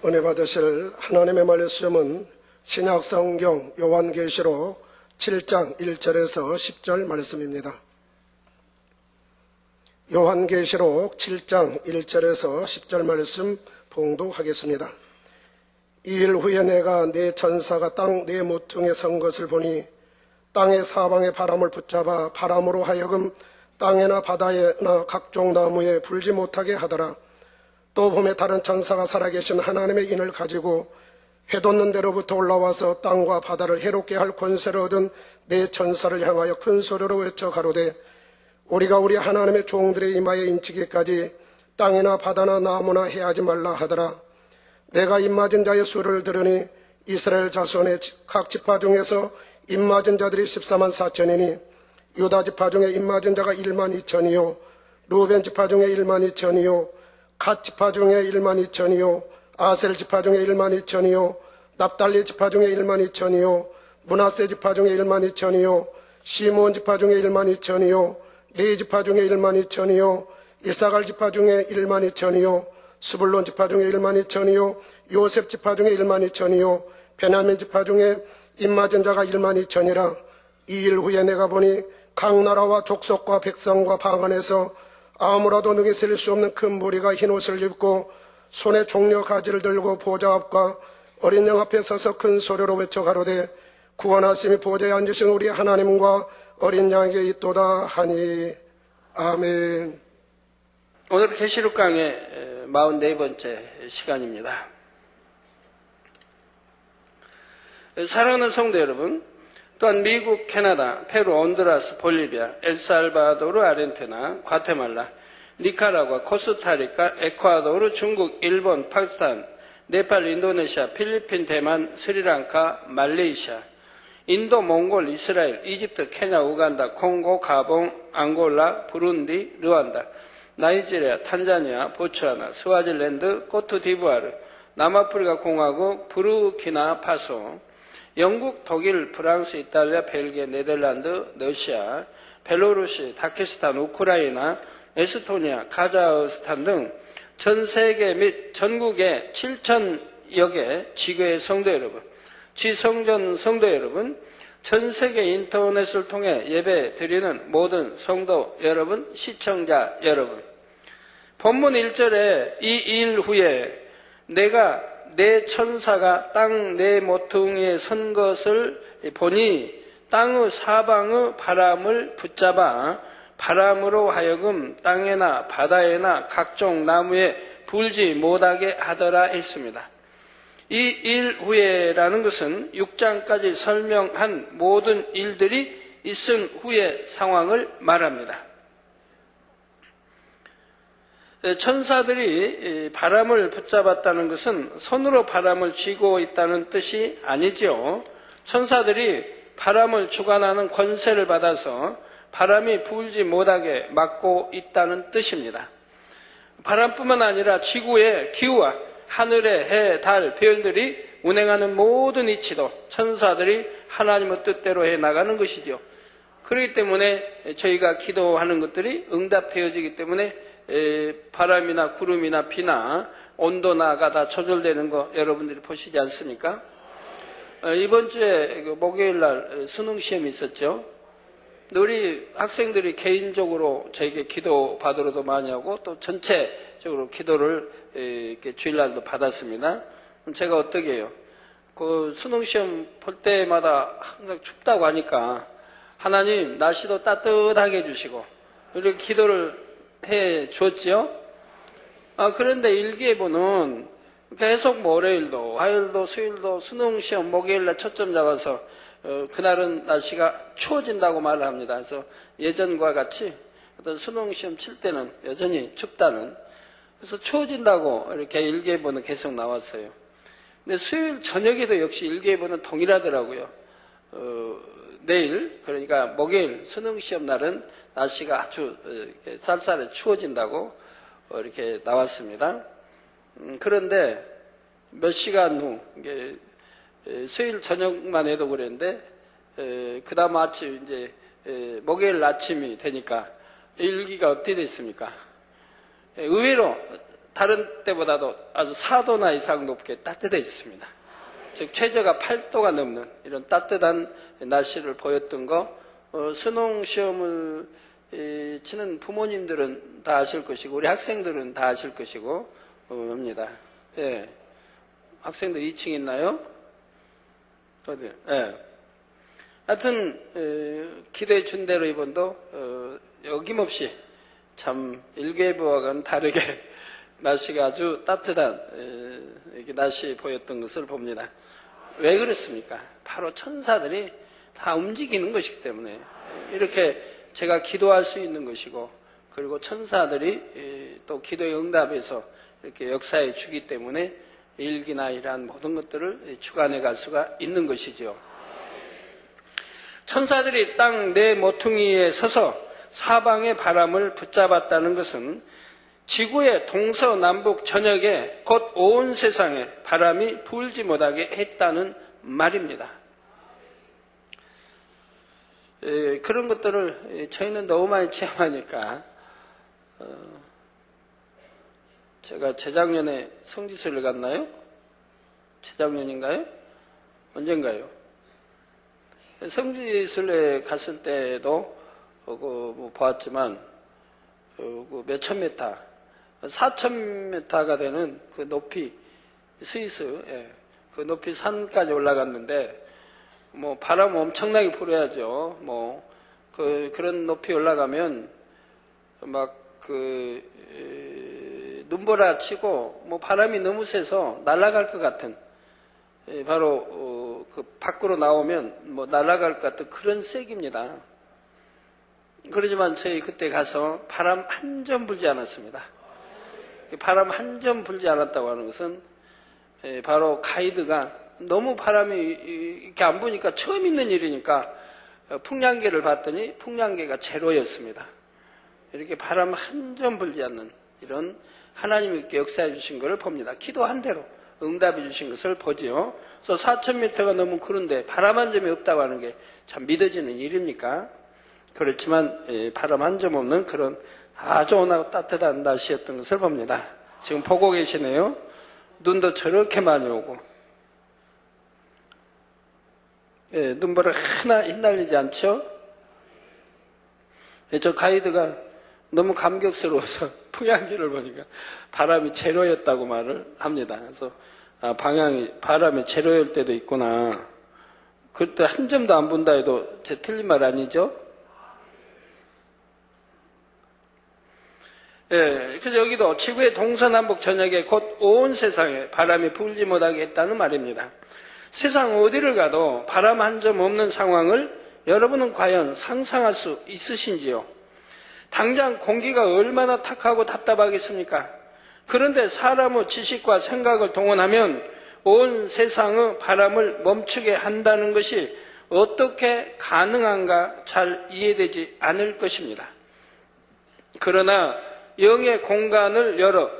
은혜 받으실 하나님의 말씀은 신약성경 요한계시록 7장 1절에서 10절 말씀입니다. 요한계시록 7장 1절에서 10절 말씀 봉독하겠습니다. 이 일 후에 내가 네 천사가 땅 네 모퉁이에 선 것을 보니 땅의 사방의 바람을 붙잡아 바람으로 하여금 땅에나 바다에나 각종 나무에 불지 못하게 하더라. 또 봄에 다른 천사가 살아계신 하나님의 인을 가지고 해돋는 데로부터 올라와서 땅과 바다를 해롭게 할 권세를 얻은 네 천사를 향하여 큰 소리로 외쳐 가로되 우리가 우리 하나님의 종들의 이마에 인치기까지 땅이나 바다나 나무나 해하지 말라 하더라. 내가 입맞은 자의 수를 들으니 이스라엘 자손의 각 지파 중에서 입맞은 자들이 14만 4천이니 유다 지파 중에 입맞은 자가 1만 2천이요 루벤 지파 중에 1만 2천이요 갓 지파 중에 1만 2천이요 아셀 지파 중에 1만 2천이요 납달리 지파 중에 1만 2천이요 므낫세 지파 중에 1만 2천이요 시므온 지파 중에 1만 2천이요 레위 지파 중에 1만 2천이요 이사갈 지파 중에 1만 2천이요 스불론 지파 중에 1만 2천이요 요셉 지파 중에 1만 2천이요 베냐민 지파 중에 입맞은 자가 1만 2천이라. 이 일 후에 내가 보니 각 나라와 족속과 백성과 방언에서 아무라도 능히 셀 수 없는 큰 무리가 흰 옷을 입고 손에 종려 가지를 들고 보좌 앞과 어린 양 앞에 서서 큰 소리로 외쳐 가로되 구원하심이 보좌에 앉으신 우리 하나님과 어린 양에게 있도다 하니. 아멘. 오늘 계시록 강의 44번째 시간입니다. 사랑하는 성도 여러분, 또한 미국, 캐나다, 페루, 온두라스, 볼리비아, 엘살바도르, 아르헨티나, 과테말라, 니카라과, 코스타리카, 에콰도르, 중국, 일본, 파키스탄, 네팔, 인도네시아, 필리핀, 대만, 스리랑카, 말레이시아, 인도, 몽골, 이스라엘, 이집트, 케냐, 우간다, 콩고, 가봉, 앙골라, 부룬디, 르완다, 나이지리아, 탄자니아, 보츠와나, 스와질랜드, 코트디부아르, 남아프리카 공화국, 부르키나 파소, 영국, 독일, 프랑스, 이탈리아, 벨기에, 네덜란드, 러시아, 벨로루시, 다케스탄, 우크라이나, 에스토니아, 카자흐스탄 등 전 세계 및 전국의 7,000여 개 지교의 성도 여러분, 지성전 성도 여러분, 전 세계 인터넷을 통해 예배 드리는 모든 성도 여러분, 시청자 여러분, 본문 1절에 이 일 후에 내가 네 천사가 땅 네 모퉁이에 선 것을 보니 땅의 사방의 바람을 붙잡아 바람으로 하여금 땅에나 바다에나 각종 나무에 불지 못하게 하더라 했습니다. 이 일 후에라는 것은 6장까지 설명한 모든 일들이 있은 후의 상황을 말합니다. 천사들이 바람을 붙잡았다는 것은 손으로 바람을 쥐고 있다는 뜻이 아니죠. 천사들이 바람을 주관하는 권세를 받아서 바람이 불지 못하게 막고 있다는 뜻입니다. 바람뿐만 아니라 지구의 기후와 하늘의 해, 달, 별들이 운행하는 모든 이치도 천사들이 하나님의 뜻대로 해나가는 것이죠. 그렇기 때문에 저희가 기도하는 것들이 응답되어지기 때문에 바람이나 구름이나 비나 온도나가 다 조절되는 거 여러분들이 보시지 않습니까? 이번 주에 목요일날 수능시험이 있었죠. 우리 학생들이 개인적으로 저에게 기도 받으러도 많이 하고 또 전체적으로 기도를 이렇게 주일날도 받았습니다. 그럼 제가 어떻게 해요? 그 수능시험 볼 때마다 항상 춥다고 하니까 하나님 날씨도 따뜻하게 해주시고 이렇게 기도를 해 줬지요. 그런데 일기예보는 계속 월요일도 화요일도 수요일도 수능시험 목요일날 초점 잡아서 그날은 날씨가 추워진다고 말을 합니다. 그래서 예전과 같이 어떤 수능시험 칠 때는 여전히 춥다는, 그래서 추워진다고 이렇게 일기예보는 계속 나왔어요. 근데 수요일 저녁에도 역시 일기예보는 동일하더라고요. 내일, 그러니까 목요일 수능시험 날은 날씨가 아주 이렇게 쌀쌀해 추워진다고 이렇게 나왔습니다. 그런데 몇 시간 후, 이게 수요일 저녁만 해도 그랬는데, 그 다음 아침, 이제, 목요일 아침이 되니까 일기가 어떻게 됐습니까? 의외로 다른 때보다도 아주 4도나 이상 높게 따뜻해 있습니다. 즉 최저가 8도가 넘는 이런 따뜻한 날씨를 보였던 거 수능 시험을 치는 부모님들은 다 아실 것이고 우리 학생들은 다 아실 것이고 합니다. 예. 학생들 2층 있나요? 어디? 예. 하여튼 기대해 준 대로 이번도 어김없이 참 일개부와는 다르게 날씨가 아주 따뜻한 이렇게 날씨 보였던 것을 봅니다. 왜 그렇습니까? 바로 천사들이 다 움직이는 것이기 때문에 이렇게 제가 기도할 수 있는 것이고 그리고 천사들이 또 기도의 응답에서 이렇게 역사해 주기 때문에 일기나 이러한 모든 것들을 주관해 갈 수가 있는 것이죠. 천사들이 땅 네 모퉁이에 서서 사방의 바람을 붙잡았다는 것은 지구의 동서남북 전역에 곧 온 세상에 바람이 불지 못하게 했다는 말입니다. 그런 것들을 저희는 너무 많이 체험하니까 제가 재작년에 성지순례 갔나요? 재작년인가요? 언젠가요? 성지순례 갔을 때도 뭐 보았지만 몇천 메타 4,000m가 되는 그 높이 스위스 그 높이 산까지 올라갔는데 뭐 바람 엄청나게 불어야죠. 뭐 그런 높이 올라가면 막 눈보라 치고 뭐 바람이 너무 세서 날아갈 것 같은 바로 그 밖으로 나오면 뭐 날아갈 것 같은 그런 세기입니다. 그러지만 저희 그때 가서 바람 한 점 불지 않았습니다. 바람 한 점 불지 않았다고 하는 것은 바로 가이드가 너무 바람이 이렇게 안 부니까 처음 있는 일이니까 풍량계를 봤더니 풍량계가 제로였습니다. 이렇게 바람 한 점 불지 않는 이런 하나님이 이렇게 역사해 주신 것을 봅니다. 기도한 대로 응답해 주신 것을 보지요. 그래서 4,000m가 넘은 그런데 바람 한 점이 없다고 하는 게 참 믿어지는 일입니까? 그렇지만 바람 한 점 없는 그런 아주 온화하고 따뜻한 날씨였던 것을 봅니다. 지금 보고 계시네요. 눈도 저렇게 많이 오고 눈보라 하나 흩날리지 않죠? 저 가이드가 너무 감격스러워서 풍향기를 보니까 바람이 제로였다고 말을 합니다. 그래서 바람이 제로일 때도 있구나. 그때 한 점도 안 분다 해도 제 틀린 말 아니죠? 그래서 여기도 지구의 동서남북 전역에 곧 온 세상에 바람이 불지 못하게 했다는 말입니다. 세상 어디를 가도 바람 한 점 없는 상황을 여러분은 과연 상상할 수 있으신지요? 당장 공기가 얼마나 탁하고 답답하겠습니까? 그런데 사람의 지식과 생각을 동원하면 온 세상의 바람을 멈추게 한다는 것이 어떻게 가능한가 잘 이해되지 않을 것입니다. 그러나 영의 공간을 열어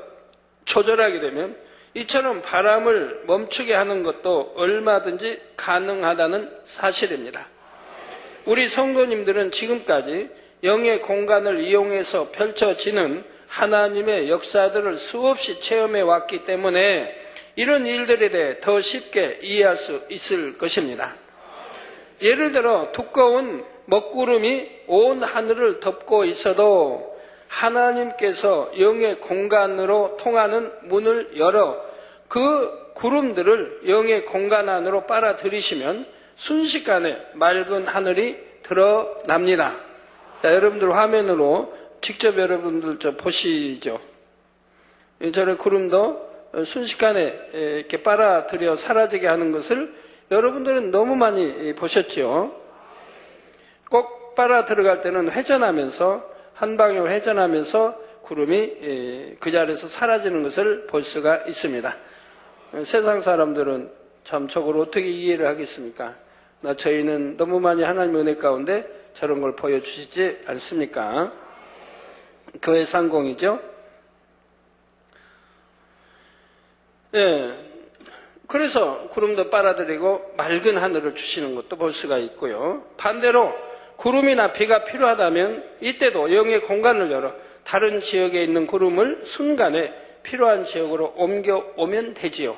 조절하게 되면 이처럼 바람을 멈추게 하는 것도 얼마든지 가능하다는 사실입니다. 우리 성도님들은 지금까지 영의 공간을 이용해서 펼쳐지는 하나님의 역사들을 수없이 체험해 왔기 때문에 이런 일들에 대해 더 쉽게 이해할 수 있을 것입니다. 예를 들어 두꺼운 먹구름이 온 하늘을 덮고 있어도 하나님께서 영의 공간으로 통하는 문을 열어 그 구름들을 영의 공간 안으로 빨아들이시면 순식간에 맑은 하늘이 드러납니다. 자, 여러분들 화면으로 직접 여러분들 좀 보시죠. 저런 구름도 순식간에 이렇게 빨아들여 사라지게 하는 것을 여러분들은 너무 많이 보셨죠. 꼭 빨아 들어갈 때는 회전하면서 한 방에 회전하면서 구름이 그 자리에서 사라지는 것을 볼 수가 있습니다. 세상 사람들은 참 저걸 어떻게 이해를 하겠습니까? 저희는 너무 많이 하나님의 은혜 가운데 저런 걸 보여주시지 않습니까? 교회 상공이죠. 그래서 구름도 빨아들이고 맑은 하늘을 주시는 것도 볼 수가 있고요. 반대로 구름이나 비가 필요하다면 이때도 영의 공간을 열어 다른 지역에 있는 구름을 순간에 필요한 지역으로 옮겨오면 되지요.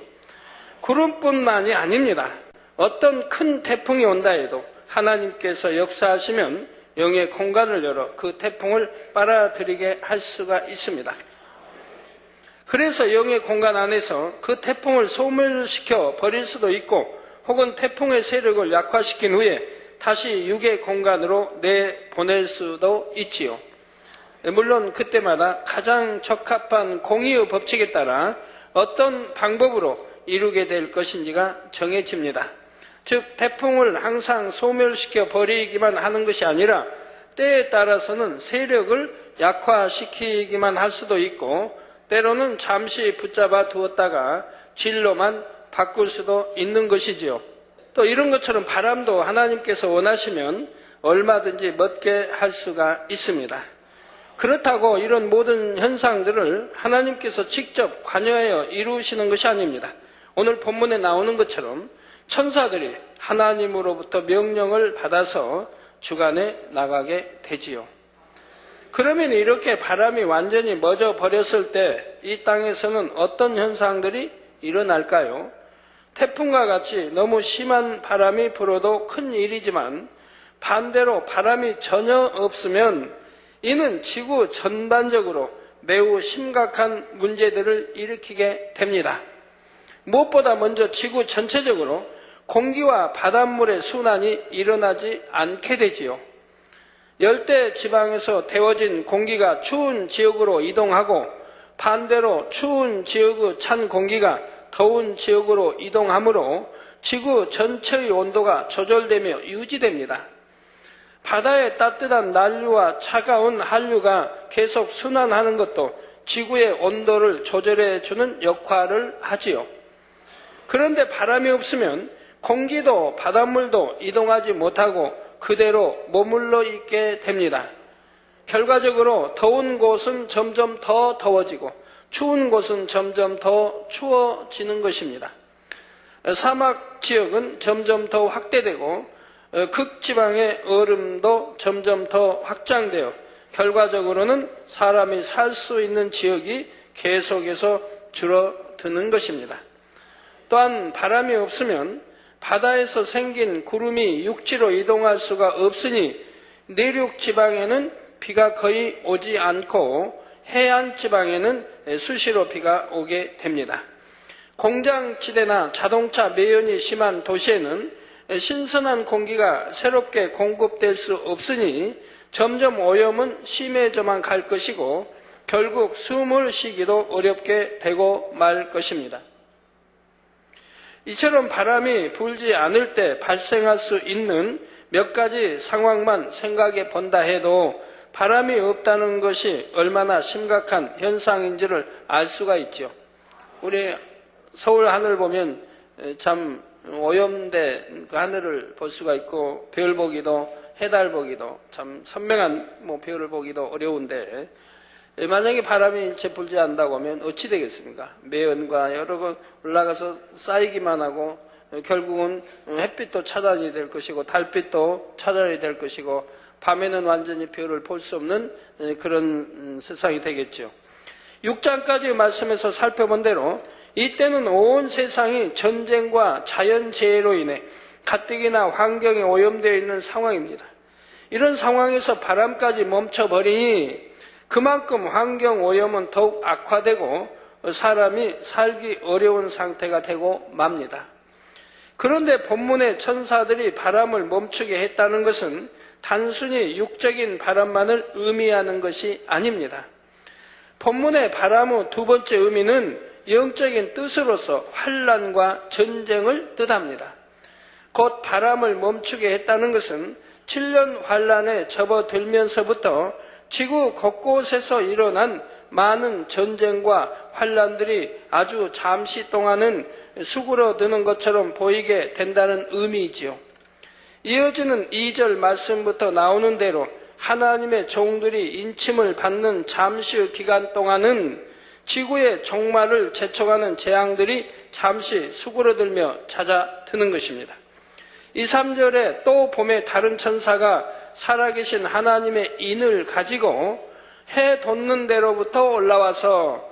구름뿐만이 아닙니다. 어떤 큰 태풍이 온다 해도 하나님께서 역사하시면 영의 공간을 열어 그 태풍을 빨아들이게 할 수가 있습니다. 그래서 영의 공간 안에서 그 태풍을 소멸시켜 버릴 수도 있고, 혹은 태풍의 세력을 약화시킨 후에 다시 육의 공간으로 내보낼 수도 있지요. 물론 그때마다 가장 적합한 공의의 법칙에 따라 어떤 방법으로 이루게 될 것인지가 정해집니다. 즉, 태풍을 항상 소멸시켜 버리기만 하는 것이 아니라 때에 따라서는 세력을 약화시키기만 할 수도 있고, 때로는 잠시 붙잡아 두었다가 진로만 바꿀 수도 있는 것이지요. 또 이런 것처럼 바람도 하나님께서 원하시면 얼마든지 멎게 할 수가 있습니다. 그렇다고 이런 모든 현상들을 하나님께서 직접 관여하여 이루시는 것이 아닙니다. 오늘 본문에 나오는 것처럼 천사들이 하나님으로부터 명령을 받아서 주관해 나가게 되지요. 그러면 이렇게 바람이 완전히 멎어 버렸을 때 이 땅에서는 어떤 현상들이 일어날까요? 태풍과 같이 너무 심한 바람이 불어도 큰 일이지만, 반대로 바람이 전혀 없으면 이는 지구 전반적으로 매우 심각한 문제들을 일으키게 됩니다. 무엇보다 먼저 지구 전체적으로 공기와 바닷물의 순환이 일어나지 않게 되지요. 열대 지방에서 데워진 공기가 추운 지역으로 이동하고, 반대로 추운 지역의 찬 공기가 더운 지역으로 이동하므로 지구 전체의 온도가 조절되며 유지됩니다. 바다의 따뜻한 난류와 차가운 한류가 계속 순환하는 것도 지구의 온도를 조절해 주는 역할을 하지요. 그런데 바람이 없으면 공기도 바닷물도 이동하지 못하고 그대로 머물러 있게 됩니다. 결과적으로 더운 곳은 점점 더 더워지고 추운 곳은 점점 더 추워지는 것입니다. 사막 지역은 점점 더 확대되고 극지방의 얼음도 점점 더 확장되어 결과적으로는 사람이 살 수 있는 지역이 계속해서 줄어드는 것입니다. 또한 바람이 없으면 바다에서 생긴 구름이 육지로 이동할 수가 없으니 내륙 지방에는 비가 거의 오지 않고 해안 지방에는 수시로 비가 오게 됩니다. 공장지대나 자동차 매연이 심한 도시에는 신선한 공기가 새롭게 공급될 수 없으니 점점 오염은 심해져만 갈 것이고 결국 숨을 쉬기도 어렵게 되고 말 것입니다. 이처럼 바람이 불지 않을 때 발생할 수 있는 몇 가지 상황만 생각해 본다 해도 바람이 없다는 것이 얼마나 심각한 현상인지를 알 수가 있죠. 우리 서울 하늘 보면 참 오염된 그 하늘을 볼 수가 있고 별 보기도 해달 보기도 참 선명한 별을 보기도 어려운데 만약에 바람이 일체 불지 않는다고 하면 어찌 되겠습니까? 매연과 여러 번 올라가서 쌓이기만 하고 결국은 햇빛도 차단이 될 것이고 달빛도 차단이 될 것이고 밤에는 완전히 별을 볼 수 없는 그런 세상이 되겠죠. 6장까지의 말씀에서 살펴본 대로 이때는 온 세상이 전쟁과 자연재해로 인해 가뜩이나 환경에 오염되어 있는 상황입니다. 이런 상황에서 바람까지 멈춰버리니 그만큼 환경 오염은 더욱 악화되고 사람이 살기 어려운 상태가 되고 맙니다. 그런데 본문의 천사들이 바람을 멈추게 했다는 것은 단순히 육적인 바람만을 의미하는 것이 아닙니다. 본문의 바람의 두 번째 의미는 영적인 뜻으로서 환난과 전쟁을 뜻합니다. 곧 바람을 멈추게 했다는 것은 7년 환난에 접어들면서부터 지구 곳곳에서 일어난 많은 전쟁과 환난들이 아주 잠시 동안은 수그러드는 것처럼 보이게 된다는 의미이지요. 이어지는 2절 말씀부터 나오는 대로 하나님의 종들이 인침을 받는 잠시의 기간 동안은 지구의 종말을 재촉하는 재앙들이 잠시 수그러들며 찾아드는 것입니다. 2, 3절에 또 봄에 다른 천사가 살아계신 하나님의 인을 가지고 해 돋는 데로부터 올라와서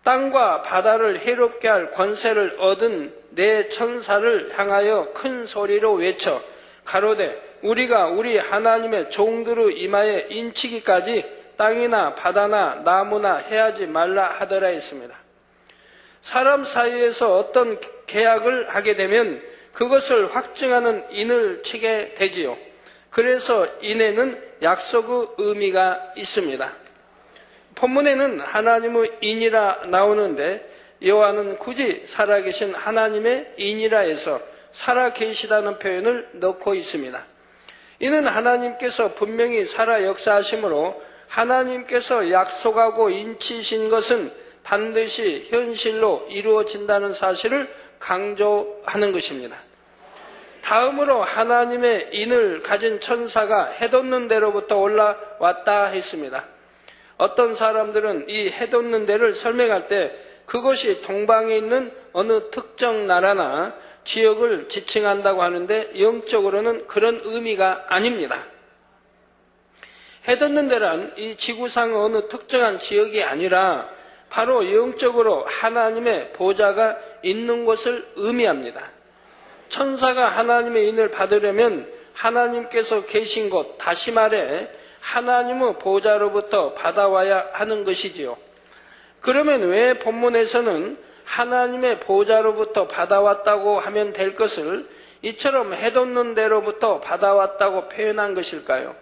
땅과 바다를 해롭게 할 권세를 얻은 내 천사를 향하여 큰 소리로 외쳐 가로되 우리가 우리 하나님의 종들의 이마에 인치기까지 땅이나 바다나 나무나 해하지 말라 하더라 했습니다. 사람 사이에서 어떤 계약을 하게 되면 그것을 확증하는 인을 치게 되지요. 그래서 인에는 약속의 의미가 있습니다. 본문에는 하나님의 인이라 나오는데 요한은 굳이 살아계신 하나님의 인이라 해서 살아계시다는 표현을 넣고 있습니다. 이는 하나님께서 분명히 살아 역사하심으로 하나님께서 약속하고 인치신 것은 반드시 현실로 이루어진다는 사실을 강조하는 것입니다. 다음으로 하나님의 인을 가진 천사가 해돋는 데로부터 올라왔다 했습니다. 어떤 사람들은 이 해돋는 데를 설명할 때 그것이 동방에 있는 어느 특정 나라나 지역을 지칭한다고 하는데 영적으로는 그런 의미가 아닙니다. 해돋는 데란 이 지구상 어느 특정한 지역이 아니라 바로 영적으로 하나님의 보좌가 있는 곳을 의미합니다. 천사가 하나님의 인을 받으려면 하나님께서 계신 곳, 다시 말해 하나님의 보좌로부터 받아와야 하는 것이지요. 그러면 왜 본문에서는 하나님의 보좌로부터 받아왔다고 하면 될 것을 이처럼 해돋는 데로부터 받아왔다고 표현한 것일까요?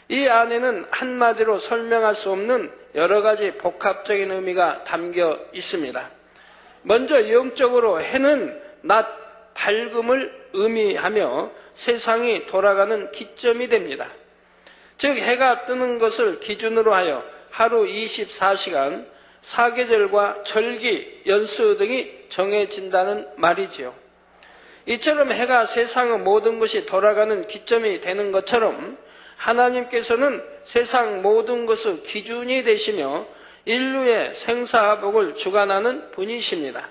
이 안에는 한마디로 설명할 수 없는 여러 가지 복합적인 의미가 담겨 있습니다. 먼저 영적으로 해는 낮 밝음을 의미하며 세상이 돌아가는 기점이 됩니다. 즉 해가 뜨는 것을 기준으로 하여 하루 24시간, 사계절과 절기, 연수 등이 정해진다는 말이지요. 이처럼 해가 세상의 모든 것이 돌아가는 기점이 되는 것처럼 하나님께서는 세상 모든 것의 기준이 되시며 인류의 생사화복을 주관하는 분이십니다.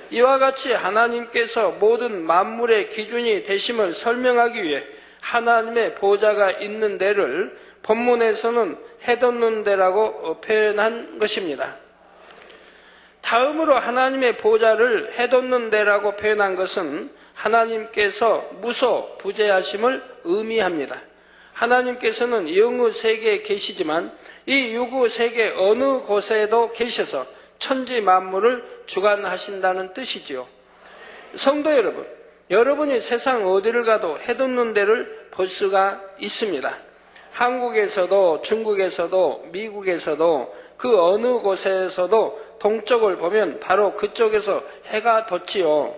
이와 같이 하나님께서 모든 만물의 기준이 되심을 설명하기 위해 하나님의 보좌가 있는 데를 본문에서는 해돋는 데라고 표현한 것입니다. 다음으로 하나님의 보좌를 해돋는 데라고 표현한 것은 하나님께서 무소부재하심을 의미합니다. 하나님께서는 영의 세계에 계시지만 이 육의 세계 어느 곳에도 계셔서 천지 만물을 주관하신다는 뜻이지요. 성도 여러분, 여러분이 세상 어디를 가도 해돋는 데를 볼 수가 있습니다. 한국에서도 중국에서도 미국에서도 그 어느 곳에서도 동쪽을 보면 바로 그쪽에서 해가 돋지요.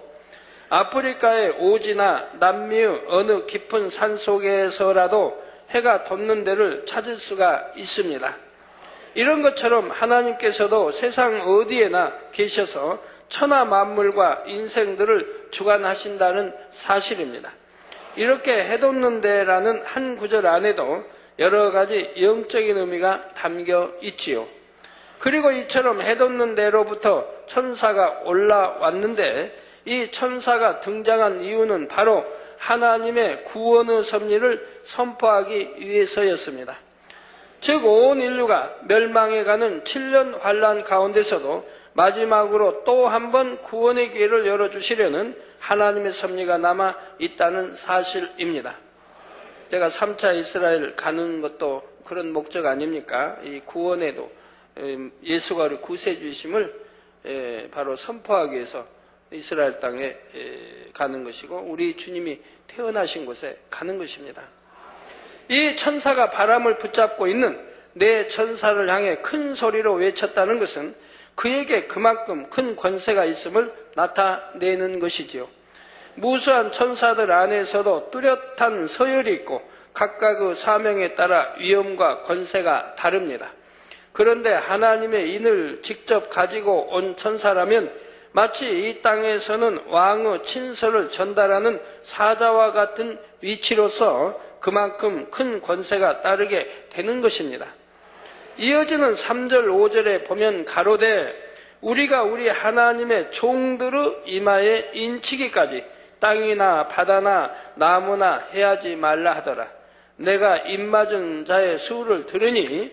아프리카의 오지나 남미의 어느 깊은 산속에서라도 해가 돋는 데를 찾을 수가 있습니다. 이런 것처럼 하나님께서도 세상 어디에나 계셔서 천하 만물과 인생들을 주관하신다는 사실입니다. 이렇게 해돋는 데라는 한 구절 안에도 여러 가지 영적인 의미가 담겨 있지요. 그리고 이처럼 해돋는 데로부터 천사가 올라왔는데 이 천사가 등장한 이유는 바로 하나님의 구원의 섭리를 선포하기 위해서였습니다. 즉 온 인류가 멸망해 가는 7년 환란 가운데서도 마지막으로 또 한 번 구원의 기회를 열어주시려는 하나님의 섭리가 남아 있다는 사실입니다. 제가 3차 이스라엘 가는 것도 그런 목적 아닙니까? 이 구원에도 예수가 우리 구세주이심을 바로 선포하기 위해서 이스라엘 땅에 가는 것이고 우리 주님이 태어나신 곳에 가는 것입니다. 이 천사가 바람을 붙잡고 있는 내 천사를 향해 큰 소리로 외쳤다는 것은 그에게 그만큼 큰 권세가 있음을 나타내는 것이지요. 무수한 천사들 안에서도 뚜렷한 서열이 있고 각각의 사명에 따라 위엄과 권세가 다릅니다. 그런데 하나님의 인을 직접 가지고 온 천사라면 마치 이 땅에서는 왕의 친서를 전달하는 사자와 같은 위치로서 그만큼 큰 권세가 따르게 되는 것입니다. 이어지는 3절 5절에 보면 가로되 우리가 우리 하나님의 종들의 이마에 인치기까지 땅이나 바다나 나무나 해하지 말라 하더라. 내가 입맞은 자의 수를 들으니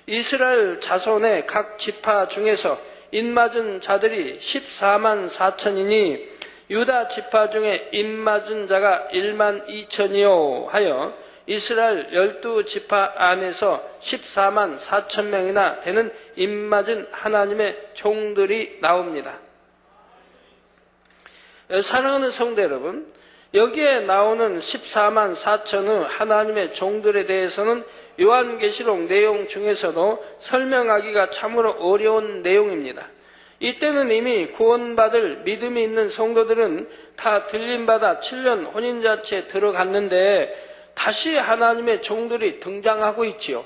이스라엘 자손의 각 지파 중에서 입맞은 자들이 14만 4천이니 유다 지파 중에 입맞은 자가 1만 2천이요 하여 이스라엘 12지파 안에서 14만 4천 명이나 되는 입맞은 하나님의 종들이 나옵니다. 사랑하는 성도 여러분, 여기에 나오는 14만 4천의 하나님의 종들에 대해서는 요한계시록 내용 중에서도 설명하기가 참으로 어려운 내용입니다. 이때는 이미 구원받을 믿음이 있는 성도들은 다 들림받아 7년 혼인잔치에 들어갔는데 다시 하나님의 종들이 등장하고 있지요.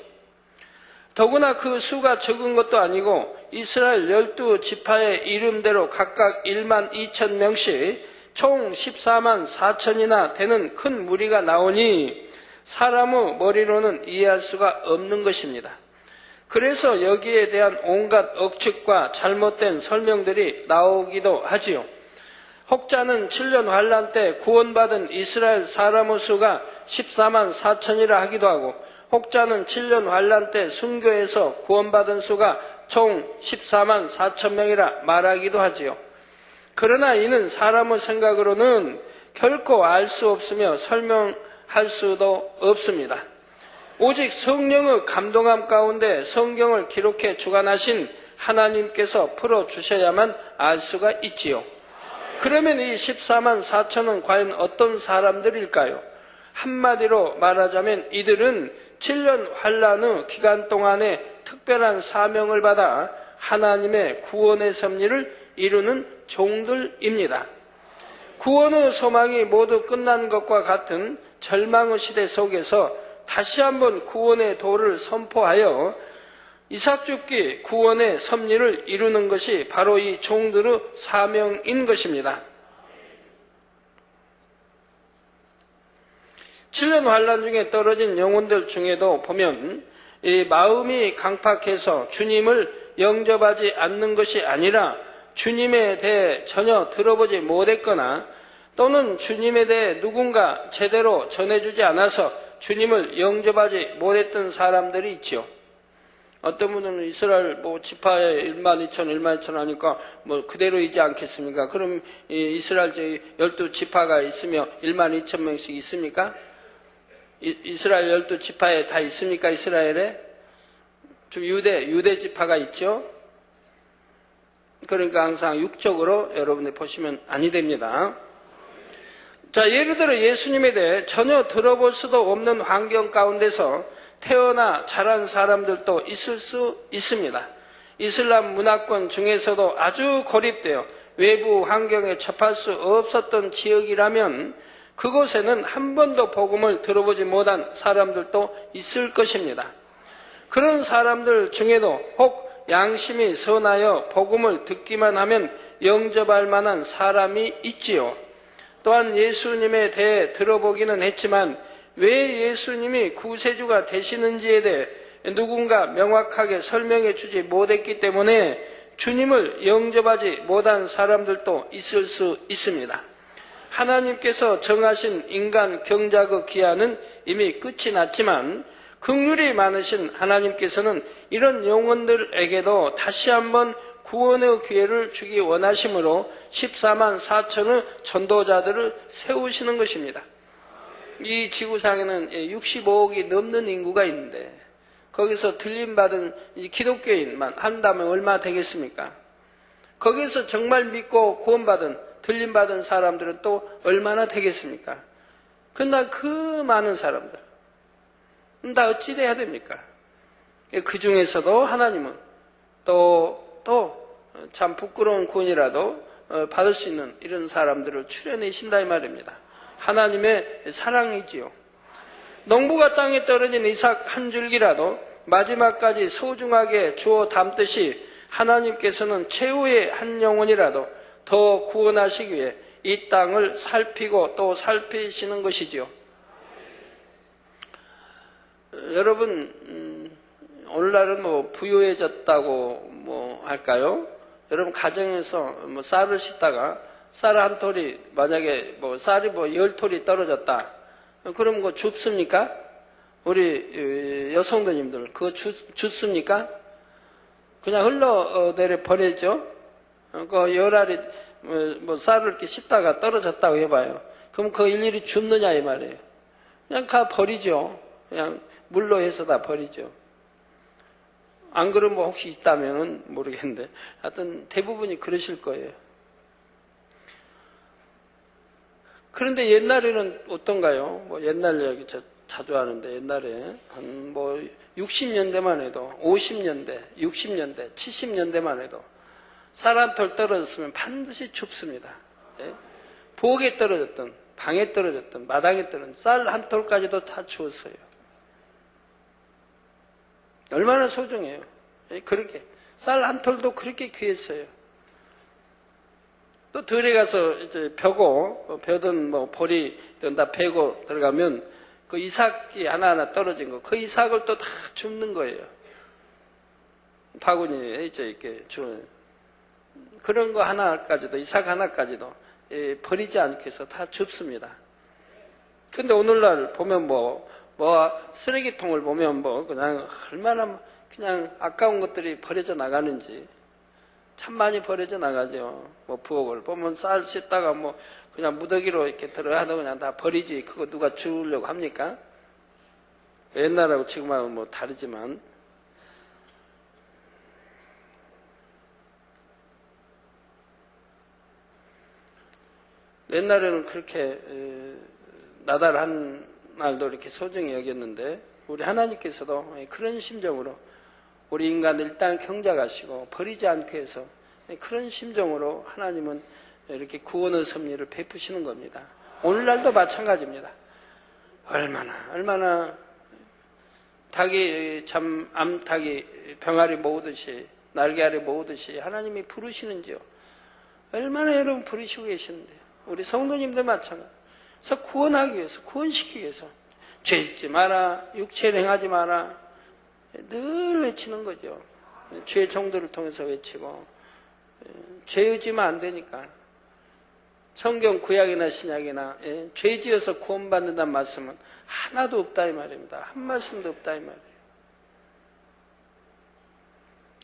더구나 그 수가 적은 것도 아니고 이스라엘 12지파의 이름대로 각각 1만 2천 명씩 총 14만 4천이나 되는 큰 무리가 나오니 사람의 머리로는 이해할 수가 없는 것입니다. 그래서 여기에 대한 온갖 억측과 잘못된 설명들이 나오기도 하지요. 혹자는 7년 환란 때 구원받은 이스라엘 사람의 수가 14만 4천이라 하기도 하고, 혹자는 7년 환란 때 순교해서 구원받은 수가 총 14만 4천 명이라 말하기도 하지요. 그러나 이는 사람의 생각으로는 결코 알 수 없으며 설명할 수도 없습니다. 오직 성령의 감동함 가운데 성경을 기록해 주관하신 하나님께서 풀어주셔야만 알 수가 있지요. 그러면 이 14만 4천은 과연 어떤 사람들일까요? 한마디로 말하자면 이들은 7년 환란의 기간 동안에 특별한 사명을 받아 하나님의 구원의 섭리를 이루는 종들입니다. 구원의 소망이 모두 끝난 것과 같은 절망의 시대 속에서 다시 한번 구원의 도를 선포하여 이삭 죽기 구원의 섭리를 이루는 것이 바로 이 종들의 사명인 것입니다. 7년 환란 중에 떨어진 영혼들 중에도 보면 이 마음이 강팍해서 주님을 영접하지 않는 것이 아니라 주님에 대해 전혀 들어보지 못했거나 또는 주님에 대해 누군가 제대로 전해주지 않아서 주님을 영접하지 못했던 사람들이 있죠. 어떤 분들은 이스라엘 지파에 1만 2천, 1만 2천 하니까 그대로이지 않겠습니까? 그럼 이스라엘 12지파가 있으며 1만 2천 명씩 있습니까? 이스라엘 12지파에 다 있습니까? 이스라엘에? 좀 유대 지파가 있죠? 그러니까 항상 육적으로 여러분들 보시면 아니 됩니다. 자, 예를 들어 예수님에 대해 전혀 들어볼 수도 없는 환경 가운데서 태어나 자란 사람들도 있을 수 있습니다. 이슬람 문화권 중에서도 아주 고립되어 외부 환경에 접할 수 없었던 지역이라면 그곳에는 한 번도 복음을 들어보지 못한 사람들도 있을 것입니다. 그런 사람들 중에도 혹 양심이 선하여 복음을 듣기만 하면 영접할 만한 사람이 있지요. 또한 예수님에 대해 들어보기는 했지만 왜 예수님이 구세주가 되시는지에 대해 누군가 명확하게 설명해 주지 못했기 때문에 주님을 영접하지 못한 사람들도 있을 수 있습니다. 하나님께서 정하신 인간 경작의 기한은 이미 끝이 났지만 긍휼이 많으신 하나님께서는 이런 영혼들에게도 다시 한번 구원의 기회를 주기 원하심으로 14만 4천의 전도자들을 세우시는 것입니다. 이 지구상에는 65억이 넘는 인구가 있는데 거기서 들림받은 기독교인만 한다면 얼마나 되겠습니까? 거기서 정말 믿고 구원받은 들림받은 사람들은 또 얼마나 되겠습니까? 그러나 그 많은 사람들 다 어찌 돼야 됩니까? 그 중에서도 하나님은 또 참 부끄러운 구원이라도 받을 수 있는 이런 사람들을 추려내신다 이 말입니다. 하나님의 사랑이지요. 농부가 땅에 떨어진 이삭 한 줄기라도 마지막까지 소중하게 주워 담듯이 하나님께서는 최후의 한 영혼이라도 더 구원하시기 위해 이 땅을 살피고 또 살피시는 것이지요. 여러분, 오늘날은 부유해졌다고 할까요? 여러분 가정에서 쌀을 씻다가 쌀 한 톨이 만약에 쌀이 10톨이 떨어졌다. 그럼 그거 줍습니까? 우리 여성도님들 그거 줍습니까? 그냥 흘러내려 버리죠. 그 열알이 뭐 쌀을 이렇게 씻다가 떨어졌다고 해봐요. 그럼 그 일일이 줍느냐 이 말이에요. 그냥 가 버리죠. 그냥 물로 해서 다 버리죠. 안 그러면 뭐 혹시 있다면은 모르겠는데 하여튼 대부분이 그러실 거예요. 그런데 옛날에는 어떤가요? 뭐 옛날 이야기 저 자주 하는데 옛날에 한 뭐 60년대만 해도 50년대, 60년대, 70년대만 해도 쌀 한 톨 떨어졌으면 반드시 춥습니다. 예? 부엌에 떨어졌던, 방에 떨어졌던, 마당에 떨어졌던 쌀 한 톨까지도 다 추웠어요. 얼마나 소중해요. 예? 그렇게 쌀 한 톨도 그렇게 귀했어요. 또 들에 가서 이제 벼든 뭐 보리든 다 베고 들어가면 그 이삭이 하나하나 떨어진 거, 그 이삭을 또 다 줍는 거예요. 바구니에 이제 이렇게 주는 그런 거 하나까지도, 이삭 하나까지도 버리지 않기 위해서 다 줍습니다. 근데 오늘날 보면 뭐 쓰레기통을 보면 뭐 그냥 얼마나 그냥 아까운 것들이 버려져 나가는지 참 많이 버려져 나가죠. 뭐 부엌을 보면 쌀 씻다가 뭐 그냥 무더기로 이렇게 들어가도 그냥 다 버리지. 그거 누가 주우려고 합니까? 옛날하고 지금하고 뭐 다르지만. 옛날에는 그렇게 나달한 날도 이렇게 소중히 여겼는데 우리 하나님께서도 그런 심정으로 우리 인간을 일단 경작하시고 버리지 않기 위해서 그런 심정으로 하나님은 이렇게 구원의 섭리를 베푸시는 겁니다. 오늘날도 마찬가지입니다. 얼마나 닭이 암탉이 병아리 모으듯이 날개아리 모으듯이 하나님이 부르시는지요. 얼마나 여러분 부르시고 계시는데요. 우리 성도님들 마찬가지. 그래서 구원하기 위해서, 구원시키기 위해서 죄 짓지 마라, 육체를 행하지 마라 늘 외치는 거죠. 죄의 정도를 통해서 외치고 죄 지으면 안 되니까 성경 구약이나 신약이나 죄 지어서 구원받는다는 말씀은 하나도 없다 이 말입니다. 한 말씀도 없다 이 말이에요.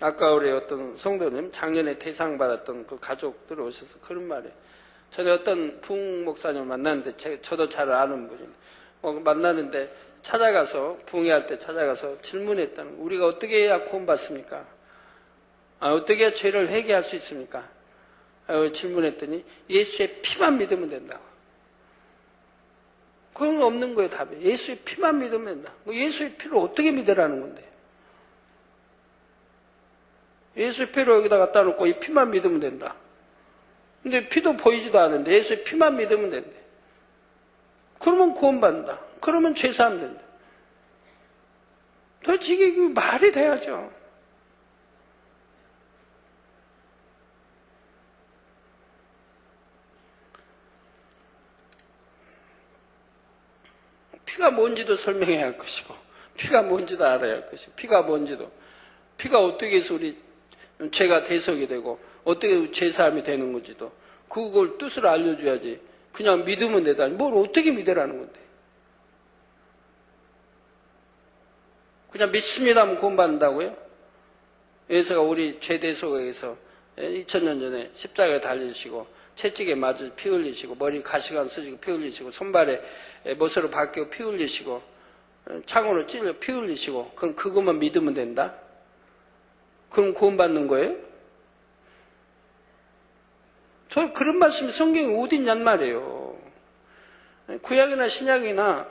아까 우리 어떤 성도님 작년에 대상 받았던 그 가족들 오셔서 그런 말이에요. 전에 어떤 부흥 목사님을 만났는데 저도 잘 아는 분이 만나는데 찾아가서 부흥회할 때 찾아가서 질문했다는 거예요. 우리가 어떻게 해야 구원받습니까? 어떻게 해야 죄를 회개할 수 있습니까? 질문했더니 예수의 피만 믿으면 된다고. 그건 없는 거예요 답이. 예수의 피만 믿으면 된다. 예수의 피를 어떻게 믿으라는 건데? 예수의 피를 여기다 갖다 놓고 이 피만 믿으면 된다. 근데 피도 보이지도 않는데 예수의 피만 믿으면 된대. 그러면 구원받는다. 그러면 죄사함 된다. 도대체 이게 말이 돼야죠. 피가 뭔지도 설명해야 할 것이고 피가 뭔지도 알아야 할 것이고 피가 어떻게 해서 우리 죄가 대속이 되고 어떻게 죄사함이 되는 건지도 그걸 뜻을 알려줘야지. 그냥 믿으면 되다니 뭘 어떻게 믿으라는 건데. 그냥 믿습니다 하면 구원받는다고요? 예수가 우리 죄 대속에 의해서 2000년 전에 십자가에 달리시고 채찍에 맞아 피 흘리시고 머리 가시관 쓰시고 피 흘리시고 손발에 못으로 박히고 피 흘리시고 창으로 찔려 피 흘리시고 그럼 그것만 믿으면 된다? 그럼 구원받는 거예요? 저 그런 말씀이 성경에 어디 있냔 말이에요. 구약이나 신약이나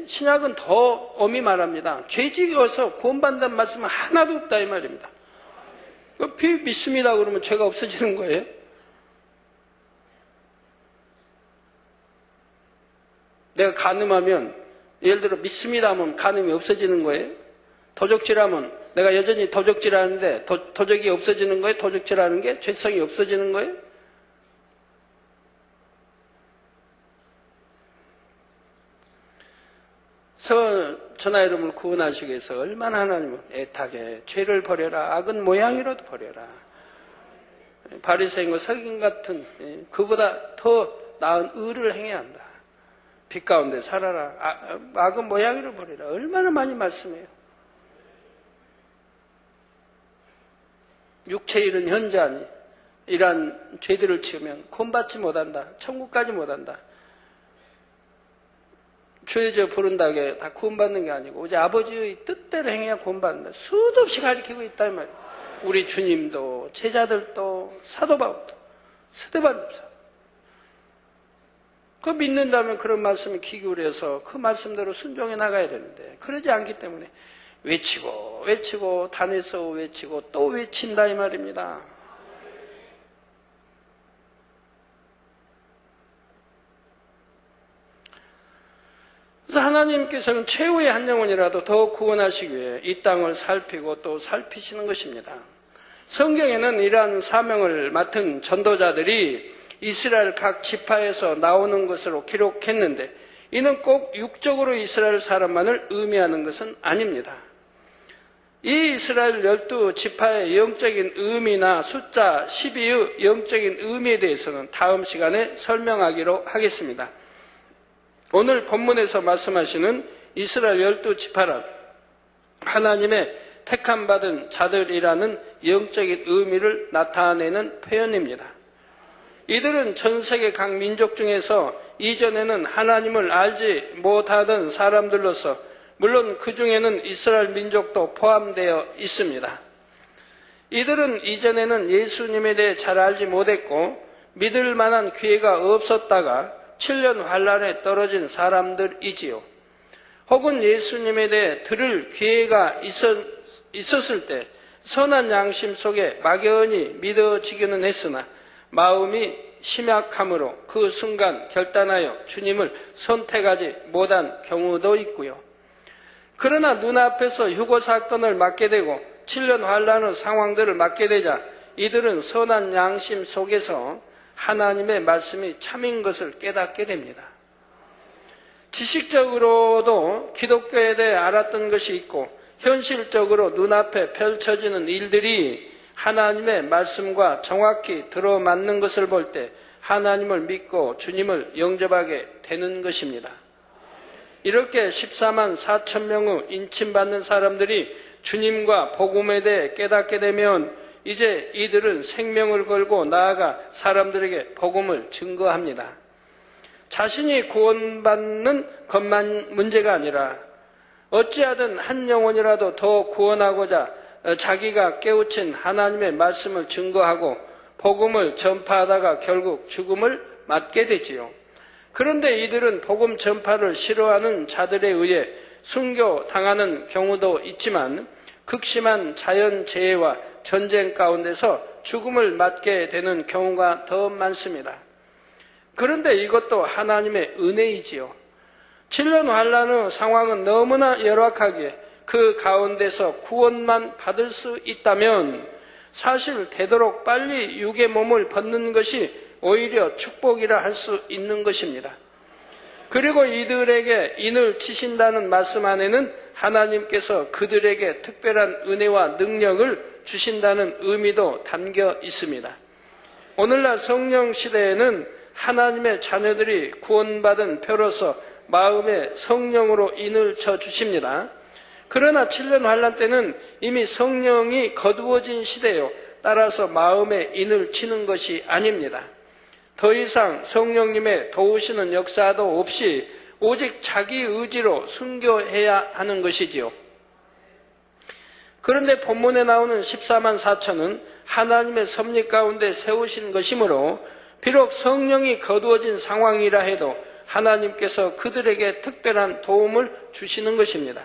신약은 더 엄히 말합니다. 죄 지어서 구원받는다는 말씀은 하나도 없다 이 말입니다. 피 믿습니다 그러면 죄가 없어지는 거예요? 내가 간음하면 예를 들어 믿습니다 하면 간음이 없어지는 거예요? 도적질하면 내가 여전히 도적질하는데 도적이 없어지는 거예요? 도적질하는 게 죄성이 없어지는 거예요? 저나 여러분을 구원하시기 위해서 얼마나 하나님은 애타게 죄를 버려라. 악은 모양이라도 버려라. 바리새인과 서긴 같은 그보다 더 나은 의를 행해야 한다. 빛 가운데 살아라. 악은 모양이로 버려라. 얼마나 많이 말씀해요. 육체 잃은 현자니 이러한 죄들을 지으면 구원받지 못한다. 천국까지 못한다. 죄져 부른다게 다 구원받는 게 아니고 오직 아버지의 뜻대로 행해야 구원받는다. 수도 없이 가르치고 있다 이 말이에요. 우리 주님도 제자들도 사도 바울도 스데반도 그 믿는다면 그런 말씀에 귀 기울여서 그 말씀대로 순종해 나가야 되는데 그러지 않기 때문에 외치고 단에서 외치고 또 외친다 이 말입니다. 그래서 하나님께서는 최후의 한 영혼이라도 더 구원하시기 위해 이 땅을 살피고 또 살피시는 것입니다. 성경에는 이러한 사명을 맡은 전도자들이 이스라엘 각 지파에서 나오는 것으로 기록했는데 이는 꼭 육적으로 이스라엘 사람만을 의미하는 것은 아닙니다. 이 이스라엘 12지파의 영적인 의미나 숫자 12의 영적인 의미에 대해서는 다음 시간에 설명하기로 하겠습니다. 오늘 본문에서 말씀하시는 이스라엘 12지파란 하나님의 택함받은 자들이라는 영적인 의미를 나타내는 표현입니다. 이들은 전 세계 각 민족 중에서 이전에는 하나님을 알지 못하던 사람들로서 물론 그 중에는 이스라엘 민족도 포함되어 있습니다. 이들은 이전에는 예수님에 대해 잘 알지 못했고 믿을 만한 기회가 없었다가 7년 환란에 떨어진 사람들이지요. 혹은 예수님에 대해 들을 기회가 있었을 때 선한 양심 속에 막연히 믿어지기는 했으나 마음이 심약함으로 그 순간 결단하여 주님을 선택하지 못한 경우도 있고요. 그러나 눈앞에서 휴거 사건을 맡게 되고 7년 환란의 상황들을 맡게 되자 이들은 선한 양심 속에서 하나님의 말씀이 참인 것을 깨닫게 됩니다. 지식적으로도 기독교에 대해 알았던 것이 있고 현실적으로 눈앞에 펼쳐지는 일들이 하나님의 말씀과 정확히 들어맞는 것을 볼 때 하나님을 믿고 주님을 영접하게 되는 것입니다. 이렇게 14만 4천 명의 인침받는 사람들이 주님과 복음에 대해 깨닫게 되면 이제 이들은 생명을 걸고 나아가 사람들에게 복음을 증거합니다. 자신이 구원받는 것만 문제가 아니라 어찌하든 한 영혼이라도 더 구원하고자 자기가 깨우친 하나님의 말씀을 증거하고 복음을 전파하다가 결국 죽음을 맞게 되지요. 그런데 이들은 복음 전파를 싫어하는 자들에 의해 순교당하는 경우도 있지만 극심한 자연재해와 전쟁 가운데서 죽음을 맞게 되는 경우가 더 많습니다. 그런데 이것도 하나님의 은혜이지요. 7년 환란의 상황은 너무나 열악하기에 그 가운데서 구원만 받을 수 있다면 사실 되도록 빨리 육의 몸을 벗는 것이 오히려 축복이라 할 수 있는 것입니다. 그리고 이들에게 인을 치신다는 말씀 안에는 하나님께서 그들에게 특별한 은혜와 능력을 주신다는 의미도 담겨 있습니다. 오늘날 성령 시대에는 하나님의 자녀들이 구원받은 표로서 마음에 성령으로 인을 쳐 주십니다. 그러나 7년 환란 때는 이미 성령이 거두어진 시대요. 따라서 마음에 인을 치는 것이 아닙니다. 더 이상 성령님의 도우시는 역사도 없이 오직 자기 의지로 순교해야 하는 것이지요. 그런데 본문에 나오는 14만 4천은 하나님의 섭리 가운데 세우신 것이므로 비록 성령이 거두어진 상황이라 해도 하나님께서 그들에게 특별한 도움을 주시는 것입니다.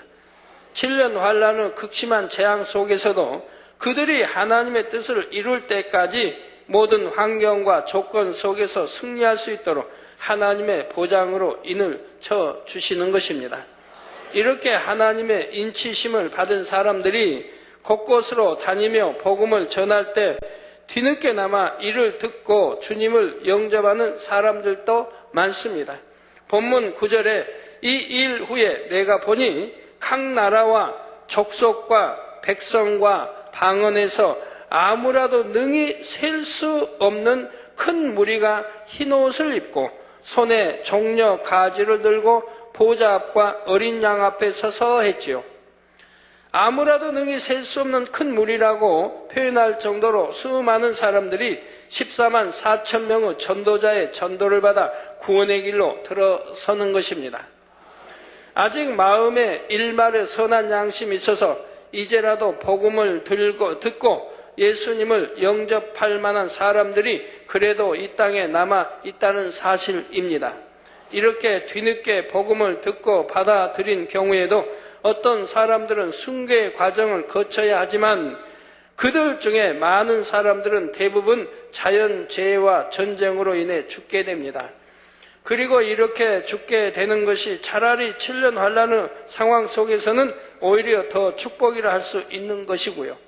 7년 환란의 극심한 재앙 속에서도 그들이 하나님의 뜻을 이룰 때까지 모든 환경과 조건 속에서 승리할 수 있도록 하나님의 보장으로 인을 쳐 주시는 것입니다. 이렇게 하나님의 인치심을 받은 사람들이 곳곳으로 다니며 복음을 전할 때 뒤늦게나마 이를 듣고 주님을 영접하는 사람들도 많습니다. 본문 9절에 이 일 후에 내가 보니 각 나라와 족속과 백성과 방언에서 아무라도 능히 셀 수 없는 큰 무리가 흰옷을 입고 손에 종려 가지를 들고 보좌 앞과 어린 양 앞에 서서 했지요. 아무라도 능히 셀 수 없는 큰 무리라고 표현할 정도로 수많은 사람들이 14만 4천 명의 전도자의 전도를 받아 구원의 길로 들어서는 것입니다. 아직 마음에 일말의 선한 양심이 있어서 이제라도 복음을 듣고 예수님을 영접할 만한 사람들이 그래도 이 땅에 남아 있다는 사실입니다. 이렇게 뒤늦게 복음을 듣고 받아들인 경우에도 어떤 사람들은 순교의 과정을 거쳐야 하지만 그들 중에 많은 사람들은 대부분 자연재해와 전쟁으로 인해 죽게 됩니다. 그리고 이렇게 죽게 되는 것이 차라리 7년 환란의 상황 속에서는 오히려 더 축복이라 할 수 있는 것이고요.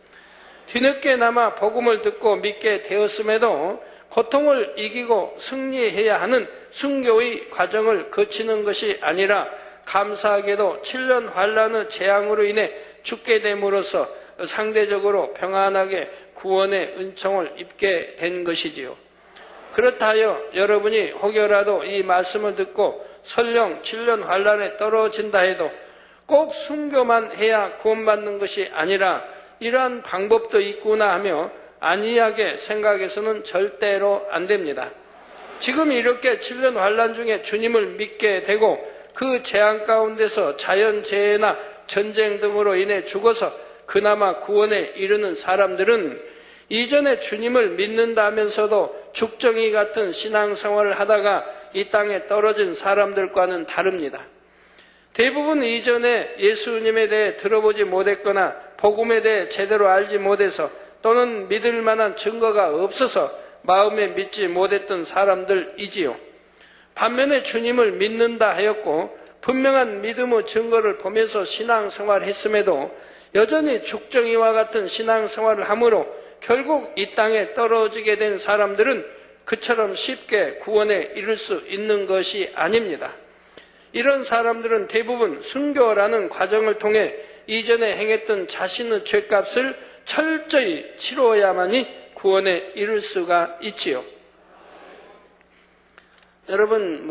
뒤늦게나마 복음을 듣고 믿게 되었음에도 고통을 이기고 승리해야 하는 순교의 과정을 거치는 것이 아니라 감사하게도 7년 환란의 재앙으로 인해 죽게 됨으로써 상대적으로 평안하게 구원의 은총을 입게 된 것이지요. 그렇다 하여 여러분이 혹여라도 이 말씀을 듣고 설령 7년 환란에 떨어진다 해도 꼭 순교만 해야 구원받는 것이 아니라 이러한 방법도 있구나 하며 안이하게 생각해서는 절대로 안 됩니다. 지금 이렇게 7년 환란 중에 주님을 믿게 되고 그 재앙 가운데서 자연재해나 전쟁 등으로 인해 죽어서 그나마 구원에 이르는 사람들은 이전에 주님을 믿는다면서도 죽정이 같은 신앙생활을 하다가 이 땅에 떨어진 사람들과는 다릅니다. 대부분 이전에 예수님에 대해 들어보지 못했거나 복음에 대해 제대로 알지 못해서 또는 믿을 만한 증거가 없어서 마음에 믿지 못했던 사람들이지요. 반면에 주님을 믿는다 하였고 분명한 믿음의 증거를 보면서 신앙생활을 했음에도 여전히 죽정이와 같은 신앙생활을 하므로 결국 이 땅에 떨어지게 된 사람들은 그처럼 쉽게 구원에 이를 수 있는 것이 아닙니다. 이런 사람들은 대부분 순교라는 과정을 통해 이전에 행했던 자신의 죄값을 철저히 치러야만이 구원에 이를 수가 있지요. 여러분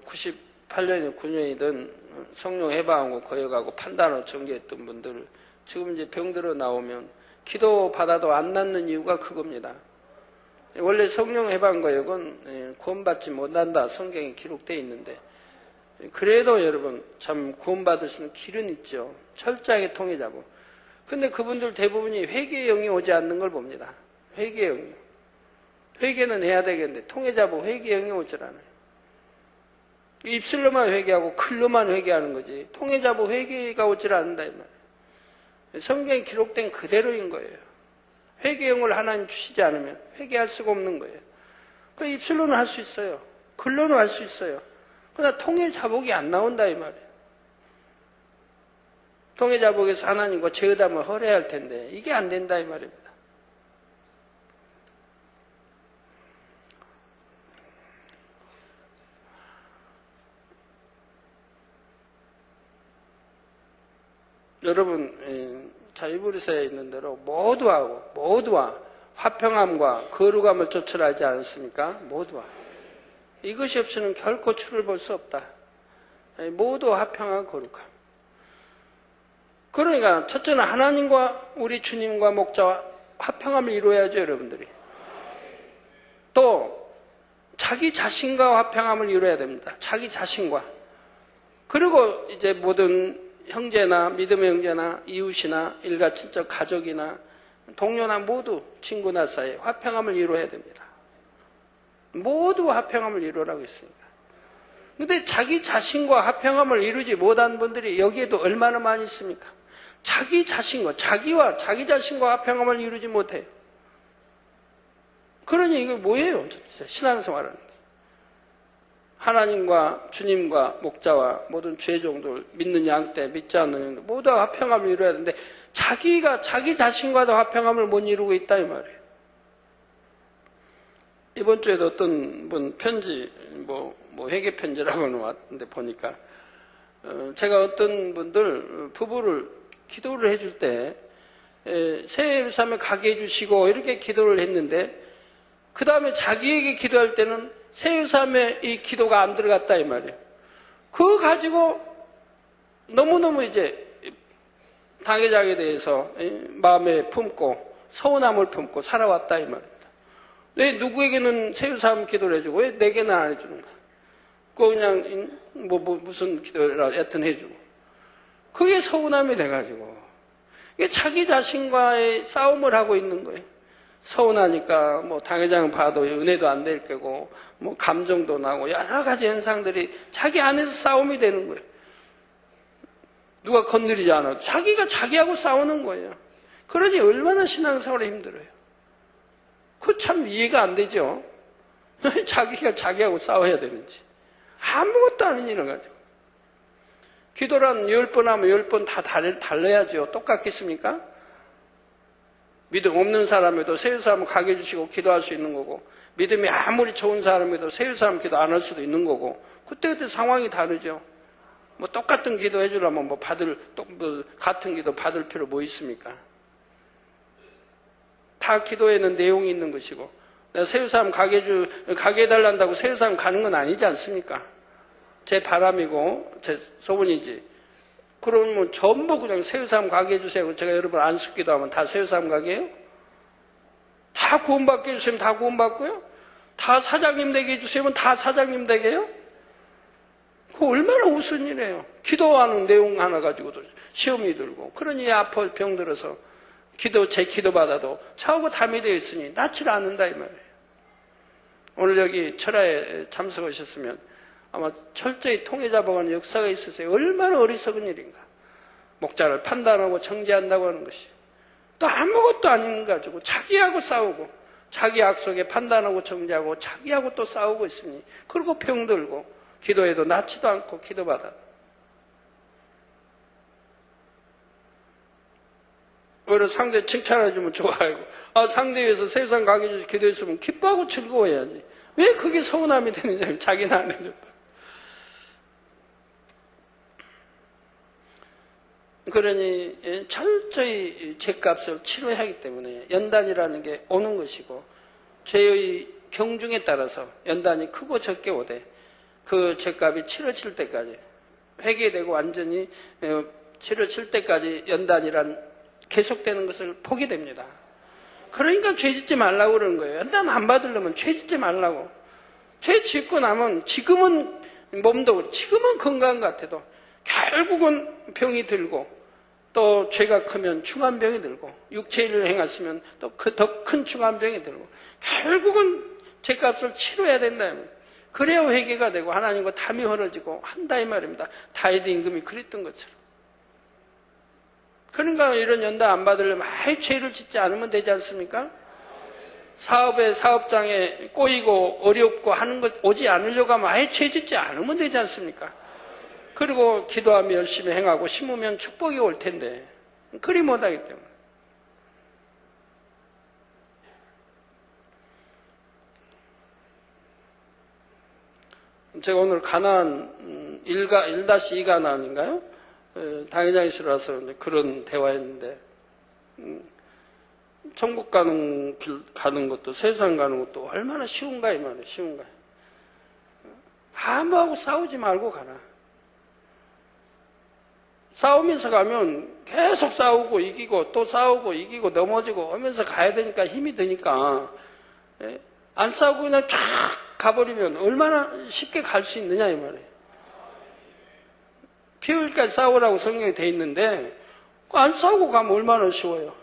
98년이든 9년이든 성령 해방하고 거역하고 판단하고 전개했던 분들 지금 이제 병들어 나오면 기도 받아도 안 낫는 이유가 그겁니다. 원래 성령 해방 거역은 구원받지 못한다 성경에 기록되어 있는데 그래도 여러분 참 구원받을 수 있는 길은 있죠. 철저하게 통해자고. 근데 그분들 대부분이 회개의 영이 오지 않는 걸 봅니다. 회개의 영이요. 회개는 해야 되겠는데 통해자고 회개의 영이 오질 않아요. 입술로만 회개하고 글로만 회개하는 거지 통해자고 회개가 오질 않는다 이 말이에요. 성경에 기록된 그대로인 거예요. 회개의 영을 하나님 주시지 않으면 회개할 수가 없는 거예요. 그 입술로는 할 수 있어요. 글로는 할 수 있어요. 그러나 통해자복이 안 나온다 이 말이에요. 통해자복에서 하나님과 죄의담을 허래야 할 텐데 이게 안 된다 이 말입니다. 여러분 자유브리서에 있는 대로 모두와 화평함과 거룩함을 쫓으라지 않습니까? 모두와 이것이 없이는 결코 주를 볼 수 없다. 모두 화평한 거룩함. 그러니까 첫째는 하나님과 우리 주님과 목자와 화평함을 이루어야죠, 여러분들이. 또 자기 자신과 화평함을 이루어야 됩니다. 자기 자신과. 그리고 이제 모든 형제나 믿음의 형제나 이웃이나 일가 친척 가족이나 동료나 모두 친구나 사이에 화평함을 이루어야 됩니다. 모두 화평함을 이루라고 했습니다. 그런데 자기 자신과 화평함을 이루지 못한 분들이 여기에도 얼마나 많이 있습니까? 자기 자신과 자기 자신과 화평함을 이루지 못해요. 그러니 이게 뭐예요? 신앙생활하는 게. 하나님과 주님과 목자와 모든 죄종들 믿는 양떼 믿지 않는 양떼 모두 화평함을 이루어야 되는데 자기 자신과도 화평함을 못 이루고 있다 이 말이에요. 이번 주에도 어떤 분 편지 회개 편지라고는 왔는데 보니까 제가 어떤 분들 부부를 기도를 해줄 때 새 예루살렘에 가게 해주시고 이렇게 기도를 했는데 그 다음에 자기에게 기도할 때는 새 예루살렘에 이 기도가 안 들어갔다 이 말이에요. 그거 가지고 너무너무 이제 당회장에 대해서 마음에 품고 서운함을 품고 살아왔다 이 말입니다. 왜 누구에게는 새우사움 기도를 해주고 왜 내게는 안 해주는가? 그냥 무슨 기도라 여튼 해주고 그게 서운함이 돼가지고 이게 자기 자신과의 싸움을 하고 있는 거예요. 서운하니까 당회장은 봐도 은혜도 안 될 거고 감정도 나고 여러 가지 현상들이 자기 안에서 싸움이 되는 거예요. 누가 건드리지 않아도 자기가 자기하고 싸우는 거예요. 그러니 얼마나 신앙생활이 힘들어요. 그 참 이해가 안 되죠. 자기가 자기하고 싸워야 되는지. 아무것도 아닌 일을 가지고. 기도란 10번 하면 10번 다 달라야죠. 똑같겠습니까? 믿음 없는 사람에도 새우사람 가게 해주시고 기도할 수 있는 거고, 믿음이 아무리 좋은 사람에도 새우사람 기도 안 할 수도 있는 거고, 그때그때 상황이 다르죠. 똑같은 기도 해주려면 같은 기도 받을 필요 뭐 있습니까? 다 기도에는 내용이 있는 것이고, 내가 새우사람 가게 해달란다고 새우사람 가는 건 아니지 않습니까? 제 바람이고, 제 소원이지. 그러면 전부 그냥 새우사람 가게 해주세요. 제가 여러분 안수 기도하면 다 새우사람 가게 해요? 다 구원받게 해주시면 다 구원받고요? 다 사장님 되게 해주시면 다 사장님 되게 해요? 그거 얼마나 우스운 일이에요. 기도하는 내용 하나 가지고도 시험이 들고, 그러니 아파 병들어서 제 기도 받아도 차오고 담이 되어 있으니 낫질 않는다 이 말이에요. 오늘 여기 철야에 참석하셨으면 아마 철저히 통해 잡아가는 역사가 있으세요. 얼마나 어리석은 일인가. 목자를 판단하고 정죄한다고 하는 것이 또 아무것도 아닌 거 가지고 자기하고 싸우고 자기 약속에 판단하고 정죄하고 자기하고 또 싸우고 있으니, 그리고 병들고 기도해도 낫지도 않고 기도받아. 오히려 상대 칭찬해주면 좋아하고, 상대 위해서 세상 가게 해줘서 기도했으면 기뻐하고 즐거워해야지. 왜 그게 서운함이 되느냐. 자기는 안 해줬다. 그러니 철저히 죄값을 치러야 하기 때문에 연단이라는 게 오는 것이고, 죄의 경중에 따라서 연단이 크고 적게 오되 그 죄값이 치러질 때까지, 회개되고 완전히 치러질 때까지 연단이란 계속되는 것을 보게 됩니다. 그러니까 죄 짓지 말라고 그러는 거예요. 연단 안 받으려면 죄 짓지 말라고. 죄 짓고 나면 지금은 몸도 지금은 건강 같아도 결국은 병이 들고, 또 죄가 크면 중환병이 들고, 육체일을 행했으면 또 더 큰 중환병이 들고, 결국은 죄값을 치러야 된다. 그래야 회개가 되고 하나님과 담이 흐려지고 한다 이 말입니다. 다윗 임금이 그랬던 것처럼. 그러니까 이런 연단 안 받으려면 아예 죄를 짓지 않으면 되지 않습니까? 사업장에 꼬이고 어렵고 하는 것 오지 않으려고 하면 아예 죄 짓지 않으면 되지 않습니까? 그리고 기도하며 열심히 행하고 심으면 축복이 올 텐데 그리 못하기 때문에. 제가 오늘 가나안 1-2 가나안인가요? 당회장이시라서 그런 대화였는데, 천국 가는 길 가는 것도 세상 가는 것도 얼마나 쉬운가 이 말이에요. 쉬운가. 아무하고 싸우지 말고 가라. 싸우면서 가면 계속 싸우고 이기고 또 싸우고 이기고 넘어지고 하면서 가야 되니까 힘이 드니까, 안 싸우고 그냥 쫙 가버리면 얼마나 쉽게 갈 수 있느냐 이 말이에요. 피 흘기까지 싸우라고 성경에 돼 있는데 안 싸우고 가면 얼마나 쉬워요.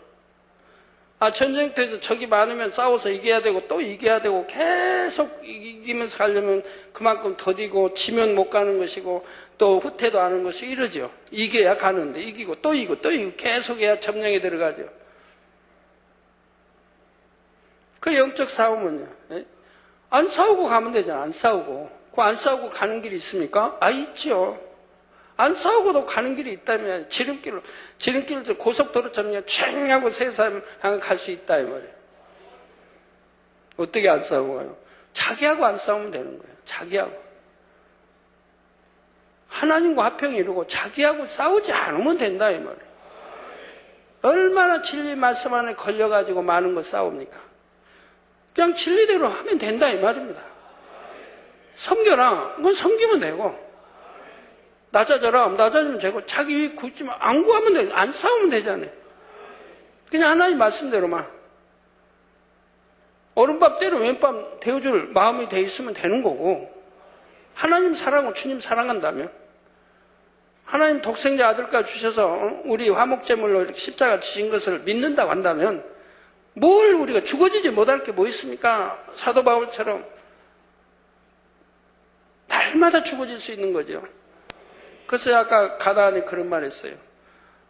전쟁터에서 적이 많으면 싸워서 이겨야 되고 또 이겨야 되고 계속 이기면서 가려면 그만큼 더디고, 지면 못 가는 것이고 또 후퇴도 하는 것이 이러죠. 이겨야 가는데 이기고 또 이기고 또 이기고 계속 해야 점령에 들어가죠. 그 영적 싸움은요, 안 싸우고 가면 되잖아. 안 싸우고. 그 안 싸우고 가는 길이 있습니까? 있죠. 안 싸우고도 가는 길이 있다면 지름길로 고속도로처럼 그냥 촤 하고 세상 향해 갈 수 있다 이 말이에요. 어떻게 안 싸우고 가요? 자기하고 안 싸우면 되는 거예요. 자기하고. 하나님과 화평이 이루고 자기하고 싸우지 않으면 된다 이 말이에요. 얼마나 진리 말씀 안에 걸려가지고 많은 거 싸웁니까? 그냥 진리대로 하면 된다 이 말입니다. 섬겨라. 그건 섬기면 되고. 낮아지면 되고, 자기 굳이 안 구하면 돼. 안 싸우면 되잖아요. 그냥 하나님 말씀대로만. 오른밥대로 왼밥 데워줄 마음이 돼 있으면 되는 거고, 하나님 사랑하고 주님 사랑한다면, 하나님 독생자 아들까지 주셔서 우리 화목제물로 이렇게 십자가 지신 것을 믿는다고 한다면, 뭘 우리가 죽어지지 못할 게 뭐 있습니까? 사도 바울처럼 날마다 죽어질 수 있는 거죠. 그래서 아까 가다안이 그런 말 했어요.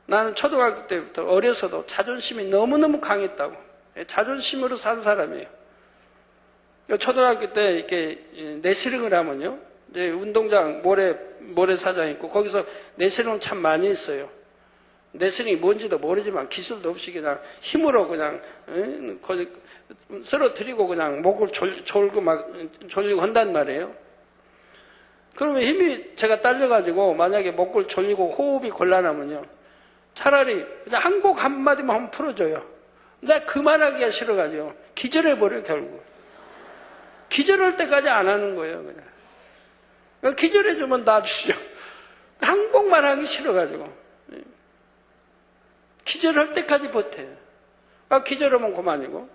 나는 초등학교 때부터 어려서도 자존심이 너무너무 강했다고. 자존심으로 산 사람이에요. 초등학교 때 이렇게 내시름을 하면요. 이제 운동장 모래사장 있고 거기서 내시름 참 많이 했어요. 내시름이 뭔지도 모르지만 기술도 없이 그냥 힘으로 그냥 쓰러뜨리고 그냥 목을 졸고 막 졸리고 한단 말이에요. 그러면 힘이 제가 딸려가지고 만약에 목을 졸리고 호흡이 곤란하면요. 차라리 그냥 한 곡 한마디만 한번 풀어줘요. 나 그만하기가 싫어가지고 기절해버려요 결국. 기절할 때까지 안 하는 거예요 그냥. 기절해주면 놔주죠. 한 곡만 하기 싫어가지고. 기절할 때까지 버텨요. 기절하면 그만이고.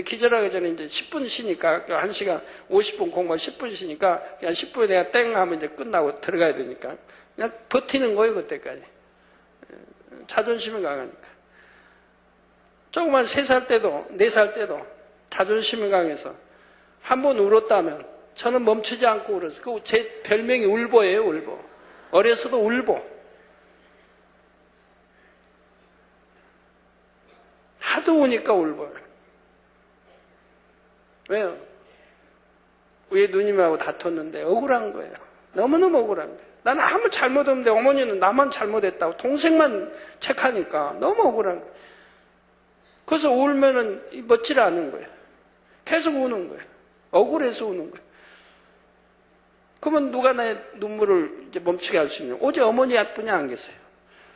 기절하기 전에 이제 10분 쉬니까, 1시간 50분 공부 10분 쉬니까, 그냥 10분에 내가 땡 하면 이제 끝나고 들어가야 되니까. 그냥 버티는 거예요, 그때까지. 자존심이 강하니까. 조그만 3살 때도, 4살 때도 자존심이 강해서 한 번 울었다면 저는 멈추지 않고 울었어요. 제 별명이 울보예요, 울보. 어려서도 울보. 하도 우니까 울보예요. 왜요? 왜 누님하고 다퉜는데 억울한 거예요. 너무너무 억울한 거예요. 나는 아무 잘못 없는데 어머니는 나만 잘못했다고 동생만 책하니까 너무 억울한 거예요. 그래서 울면은 멋지지 않은 거예요. 계속 우는 거예요. 억울해서 우는 거예요. 그러면 누가 나의 눈물을 이제 멈추게 할 수 있냐? 어제 어머니뿐이 안 계세요.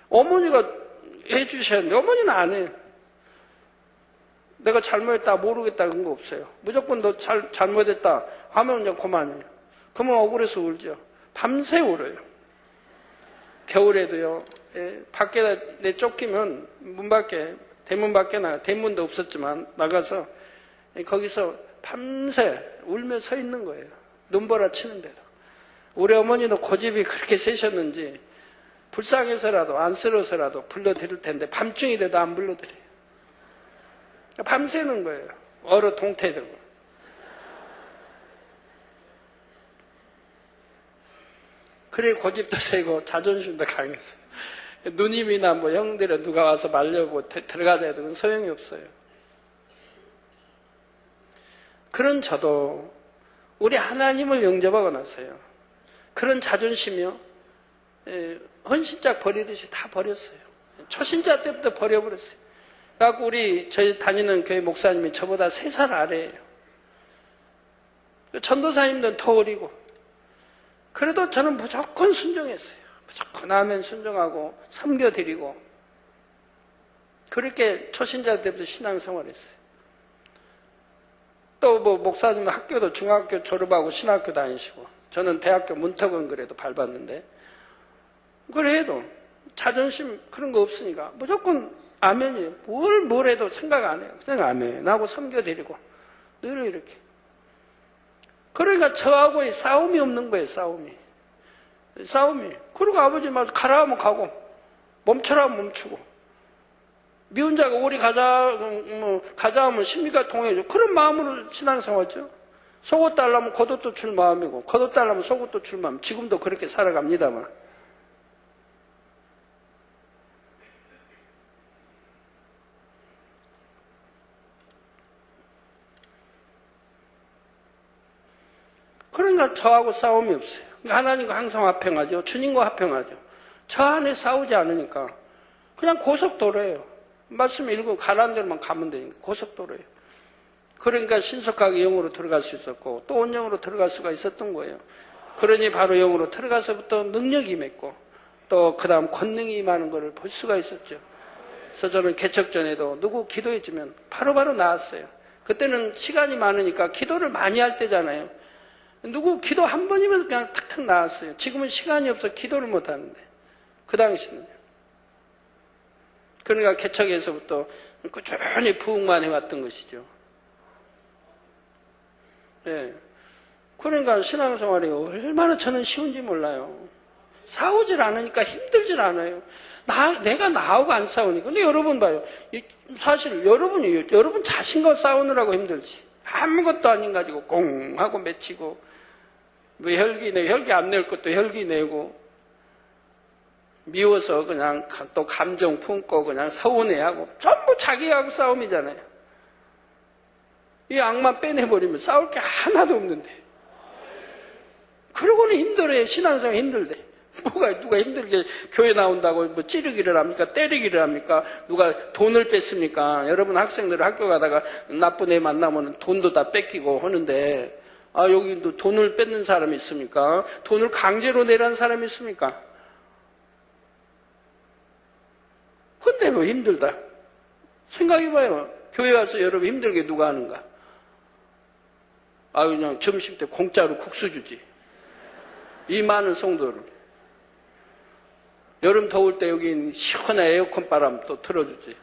어머니가 해주셨는데 어머니는 안 해요. 내가 잘못했다 모르겠다 그런 거 없어요. 무조건 너 잘못했다 하면 이제 그만이에요. 그러면 억울해서 울죠. 밤새 울어요. 겨울에도요. 밖에 내 쫓기면 문 밖에 대문 밖에 대문도 없었지만 나가서 거기서 밤새 울며 서 있는 거예요. 눈보라 치는데도. 우리 어머니도 고집이 그렇게 세셨는지 불쌍해서라도 안쓰러워서라도 불러드릴 텐데 밤중이 돼도 안 불러드려요. 밤새는 거예요. 얼어 동태들고. 그래 고집도 세고 자존심도 강했어요. 누님이나 뭐 형들이 누가 와서 말려고 들어가자 해도 그건 소용이 없어요. 그런 저도 우리 하나님을 영접하고 나서요. 그런 자존심이요. 헌신짝 버리듯이 다 버렸어요. 초신자 때부터 버려버렸어요. 그래갖고 저희 다니는 교회 목사님이 저보다 3살 아래예요. 전도사님들은 더 어리고. 그래도 저는 무조건 순종했어요. 무조건 아멘 순종하고 섬겨드리고. 그렇게 초신자 때부터 신앙생활했어요. 또 뭐 목사님은 학교도 중학교 졸업하고 신학교 다니시고 저는 대학교 문턱은 그래도 밟았는데 그래도 자존심 그런 거 없으니까 무조건 아멘이에요. 뭘 해도 생각 안 해요. 그냥 아멘 하고 섬겨드리고 늘 이렇게. 그러니까 저하고의 싸움이 없는 거예요. 싸움이. 그리고 아버지 말 가라 하면 가고 멈춰라 하면 멈추고 미운 자가 오리 가자 하면 십리가 통해줘. 그런 마음으로 신앙생활했죠. 속옷 달라면 겉옷도 줄 마음이고 겉옷 달라면 속옷도 줄 마음. 지금도 그렇게 살아갑니다만. 그러니까 저하고 싸움이 없어요. 하나님과 항상 화평하죠. 주님과 화평하죠. 저 안에 싸우지 않으니까 그냥 고속도로예요. 말씀 읽고 가라는 대로만 가면 되니까 고속도로예요. 그러니까 신속하게 영으로 들어갈 수 있었고 또 온영으로 들어갈 수가 있었던 거예요. 그러니 바로 영으로 들어가서부터 능력이 맺고 또 그 다음 권능이 임하는 것을 볼 수가 있었죠. 그래서 저는 개척 전에도 누구 기도해주면 바로바로 나왔어요. 그때는 시간이 많으니까 기도를 많이 할 때잖아요. 누구 기도 한 번이면 그냥 탁탁 나왔어요. 지금은 시간이 없어 기도를 못 하는데. 그 당시는. 그러니까 개척에서부터 꾸준히 부흥만 해왔던 것이죠. 네. 그러니까 신앙생활이 얼마나 저는 쉬운지 몰라요. 싸우질 않으니까 힘들질 않아요. 내가 나하고 안 싸우니까. 근데 여러분 봐요. 사실 여러분 자신과 싸우느라고 힘들지. 아무것도 아닌 가지고 꽁 하고 맺히고, 뭐 혈기 안 낼 것도 혈기 내고, 미워서 그냥 또 감정 품고 그냥 서운해하고, 전부 자기하고 싸움이잖아요. 이 악만 빼내버리면 싸울 게 하나도 없는데. 그러고는 힘들어요. 신앙생활 힘들대. 누가 힘들게 교회 나온다고 뭐 찌르기를 합니까? 때리기를 합니까? 누가 돈을 뺐습니까? 여러분 학생들 학교 가다가 나쁜 애 만나면 돈도 다 뺏기고 하는데, 여기 돈을 뺏는 사람이 있습니까? 돈을 강제로 내라는 사람이 있습니까? 근데 뭐 힘들다. 생각해봐요. 교회 와서 여러분 힘들게 누가 하는가? 그냥 점심 때 공짜로 국수 주지. 이 많은 성도를. 여름 더울 때 여기 시원한 에어컨 바람 또 틀어주지.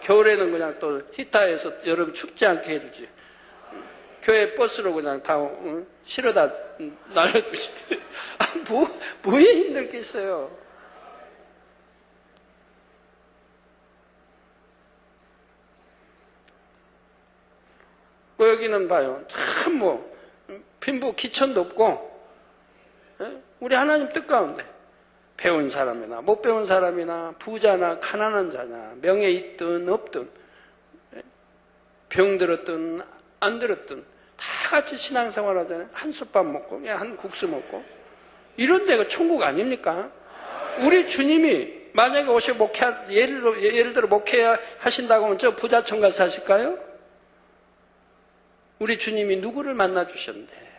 겨울에는 그냥 또 히터에서 여름 춥지 않게 해주지. 교회 버스로 그냥 다 실어다 날려두지. 뭐에 힘들겠어요. 여기는 봐요. 참 빈부 기천도 없고, 우리 하나님 뜻 가운데 배운 사람이나 못 배운 사람이나 부자나 가난한 자나 명예 있든 없든 병 들었든 안 들었든 다 같이 신앙생활 하잖아요. 한 솥밥 먹고 그냥 한 국수 먹고. 이런 데가 천국 아닙니까? 우리 주님이 만약에 오셔 예를 들어 목회하신다고 하면 저 부자촌 가서 하실까요? 우리 주님이 누구를 만나 주셨는데?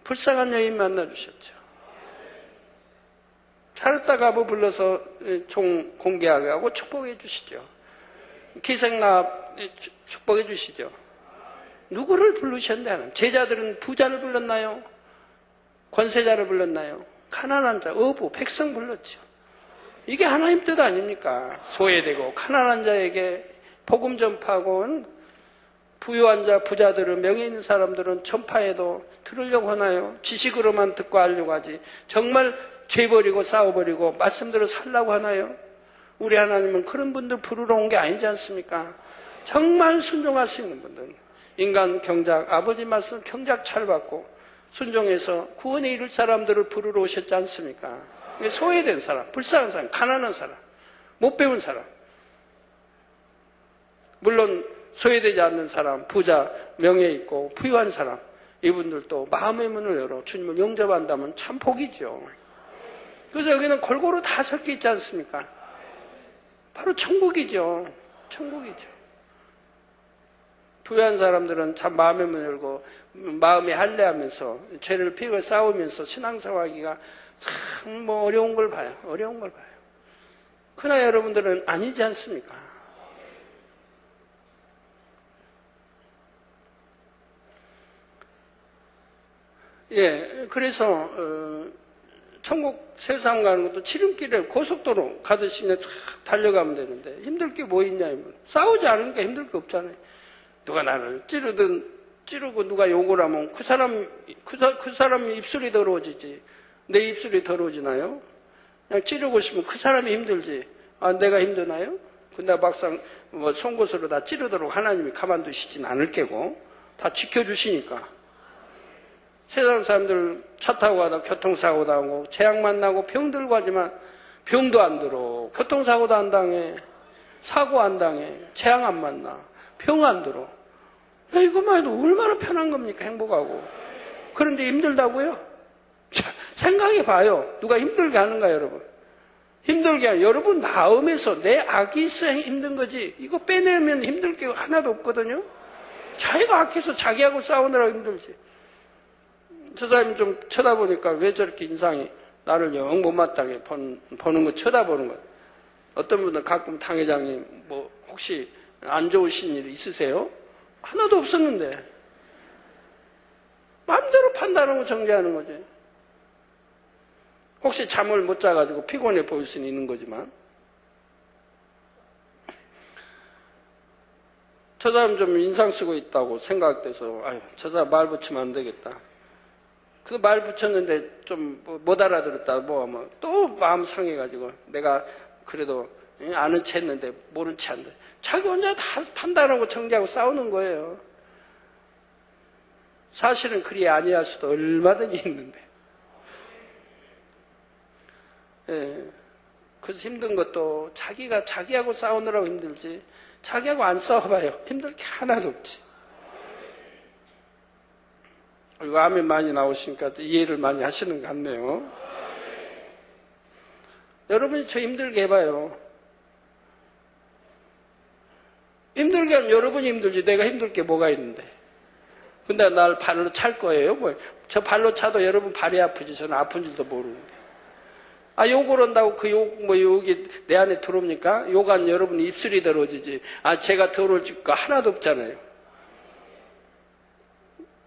불쌍한 여인 만나 주셨죠. 차렸다 가보 불러서 종 공개하게 하고 축복해 주시죠. 기생납 축복해 주시죠. 누구를 부르셨는데 하나님? 제자들은 부자를 불렀나요? 권세자를 불렀나요? 가난한 자, 어부, 백성 불렀죠. 이게 하나님 뜻 아닙니까? 소외되고 가난한 자에게 복음 전파하고, 부유한 자, 부자들은, 명예 있는 사람들은 전파해도 들으려고 하나요? 지식으로만 듣고 하려고 하지. 정말 죄 버리고 싸워버리고 말씀대로 살라고 하나요? 우리 하나님은 그런 분들 부르러 온 게 아니지 않습니까? 정말 순종할 수 있는 분들, 인간 경작, 아버지 말씀 경작 잘 받고 순종해서 구원에 이를 사람들을 부르러 오셨지 않습니까? 소외된 사람, 불쌍한 사람, 가난한 사람, 못 배운 사람, 물론 소외되지 않는 사람, 부자, 명예 있고 부유한 사람, 이분들도 마음의 문을 열어 주님을 영접한다면 참 복이죠. 그래서 여기는 골고루 다 섞여 있지 않습니까? 바로 천국이죠. 천국이죠. 부유한 사람들은 참 마음의 문을 열고 마음이 할례하면서 죄를 피고 싸우면서 신앙생활하기가 참 어려운 걸 봐요. 어려운 걸 봐요. 그러나 여러분들은 아니지 않습니까? 그래서 천국 세상 가는 것도 지름길에 고속도로 가듯이 그냥 쫙 달려가면 되는데 힘들 게 뭐 있냐 이면 싸우지 않으니까 힘들 게 없잖아요. 누가 나를 찌르고 누가 욕을 하면 그 사람 입술이 더러워지지. 내 입술이 더러워지나요? 그냥 찌르고 싶으면 그 사람이 힘들지. 내가 힘드나요? 근데 막상 송곳으로 다 찌르도록 하나님이 가만두시진 않을 게고 다 지켜주시니까. 세상 사람들 차 타고 가다 교통사고 당하고 재앙 만나고 병 들고 하지만 병도 안 들어. 교통사고도 안 당해. 사고 안 당해. 재앙 안 만나. 병 안 들어. 이것만 해도 얼마나 편한 겁니까? 행복하고. 그런데 힘들다고요? 자, 생각해 봐요. 누가 힘들게 하는가 여러분? 힘들게 하는 여러분 마음에서 내 악이 있어야 힘든 거지. 이거 빼내면 힘들 게 하나도 없거든요. 자기가 악해서 자기하고 싸우느라고 힘들지. 저 사람이 좀 쳐다보니까 왜 저렇게 인상이 나를 영 못마땅해 보는 거 쳐다보는 거. 어떤 분은 가끔 당회장님 혹시 안 좋으신 일 있으세요? 하나도 없었는데. 마음대로 판단하고 정죄하는 거지. 혹시 잠을 못 자가지고 피곤해 보일 수는 있는 거지만, 저 사람 좀 인상 쓰고 있다고 생각돼서, 아유, 저 사람 말 붙이면 안 되겠다. 그 말 붙였는데 좀 못 알아들었다, 또 마음 상해가지고, 내가 그래도 아는 체 했는데 모른 체 한다. 자기 혼자 다 판단하고 정죄하고 싸우는 거예요. 사실은 그리 아니할 수도 얼마든지 있는데. 예. 그래서 힘든 것도 자기하고 싸우느라고 힘들지, 자기하고 안 싸워봐요. 힘들 게 하나도 없지. 그리고 아멘 많이 나오시니까 이해를 많이 하시는 것 같네요. 여러분이 저 힘들게 해봐요. 힘들게 하면 여러분이 힘들지 내가 힘들 게 뭐가 있는데. 근데 날 발로 찰 거예요? 저 발로 차도 여러분 발이 아프지 저는 아픈 줄도 모르는데. 욕을 한다고 그 욕이 내 안에 들어옵니까? 욕한 여러분 입술이 더러워지지. 제가 더러워질 거 하나도 없잖아요.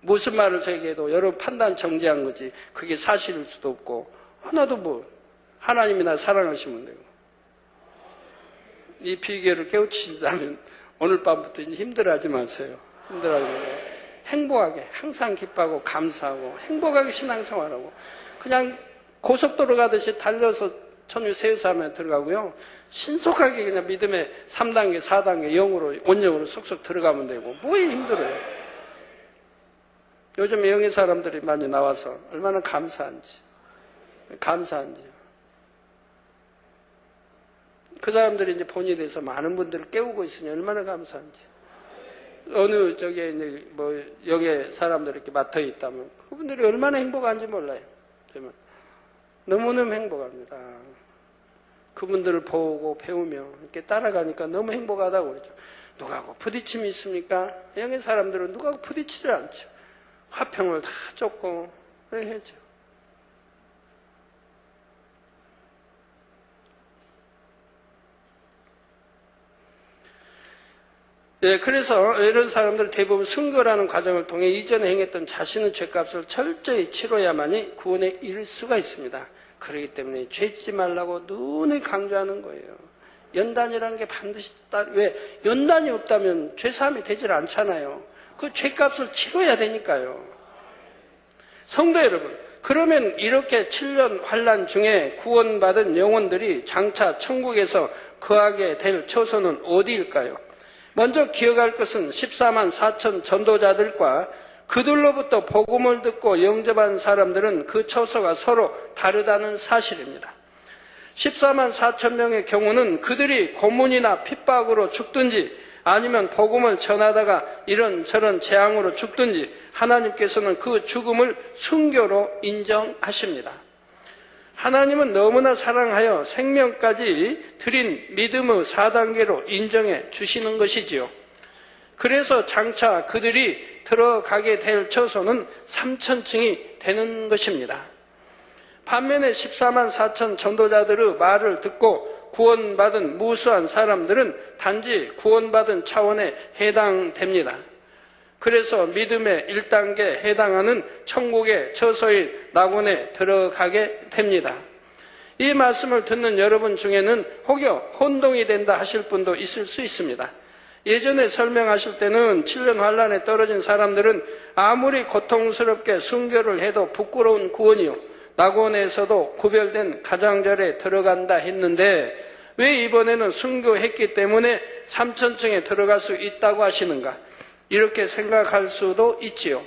무슨 말을 제기해도 여러분 판단 정죄한 거지. 그게 사실일 수도 없고. 하나도 하나님이 나 사랑하시면 되고. 이 비결을 깨우치신다면 오늘 밤부터 이제 힘들어하지 마세요. 힘들어하지 마세요. 행복하게, 항상 기뻐하고 감사하고 행복하게 신앙생활하고 그냥 고속도로 가듯이 달려서 천주 세우사하면 들어가고요. 신속하게 그냥 믿음의 3단계, 4단계, 0으로, 원영으로 쏙쏙 들어가면 되고 뭐에 힘들어요. 요즘 영의 사람들이 많이 나와서 얼마나 감사한지. 그 사람들이 이제 본인에 대해서 많은 분들을 깨우고 있으니 얼마나 감사한지. 어느 이제 여기에 사람들이 이렇게 맡아 있다면 그분들이 얼마나 행복한지 몰라요. 너무너무 행복합니다. 그분들을 보고 배우며 이렇게 따라가니까 너무 행복하다고 그러죠. 누구하고 부딪힘이 있습니까? 영의 사람들은 누구하고 부딪히지 않죠. 화평을 다 쫓고 해야죠. 그래서 이런 사람들 대부분 순교라는 과정을 통해 이전에 행했던 자신의 죄값을 철저히 치러야만이 구원에 이를 수가 있습니다. 그렇기 때문에 죄짓지 말라고 눈에 강조하는 거예요. 연단이라는 게 반드시 왜 연단이 없다면 죄사함이 되질 않잖아요. 그 죄값을 치러야 되니까요. 성도 여러분, 그러면 이렇게 7년 환난 중에 구원받은 영혼들이 장차 천국에서 거하게 될 처소는 어디일까요? 먼저 기억할 것은 14만 4천 전도자들과 그들로부터 복음을 듣고 영접한 사람들은 그 처소가 서로 다르다는 사실입니다. 14만 4천 명의 경우는 그들이 고문이나 핍박으로 죽든지 아니면 복음을 전하다가 이런저런 재앙으로 죽든지 하나님께서는 그 죽음을 순교로 인정하십니다. 하나님은 너무나 사랑하여 생명까지 드린 믿음의 4단계로 인정해 주시는 것이지요. 그래서 장차 그들이 들어가게 될 처소는 3천층이 되는 것입니다. 반면에 14만 4천 전도자들의 말을 듣고 구원받은 무수한 사람들은 단지 구원받은 차원에 해당됩니다. 그래서 믿음의 1단계에 해당하는 천국의 처소인 낙원에 들어가게 됩니다. 이 말씀을 듣는 여러분 중에는 혹여 혼동이 된다 하실 분도 있을 수 있습니다. 예전에 설명하실 때는 7년 환란에 떨어진 사람들은 아무리 고통스럽게 순교를 해도 부끄러운 구원이요 낙원에서도 구별된 가장절에 들어간다 했는데 왜 이번에는 순교했기 때문에 3천층에 들어갈 수 있다고 하시는가? 이렇게 생각할 수도 있지요.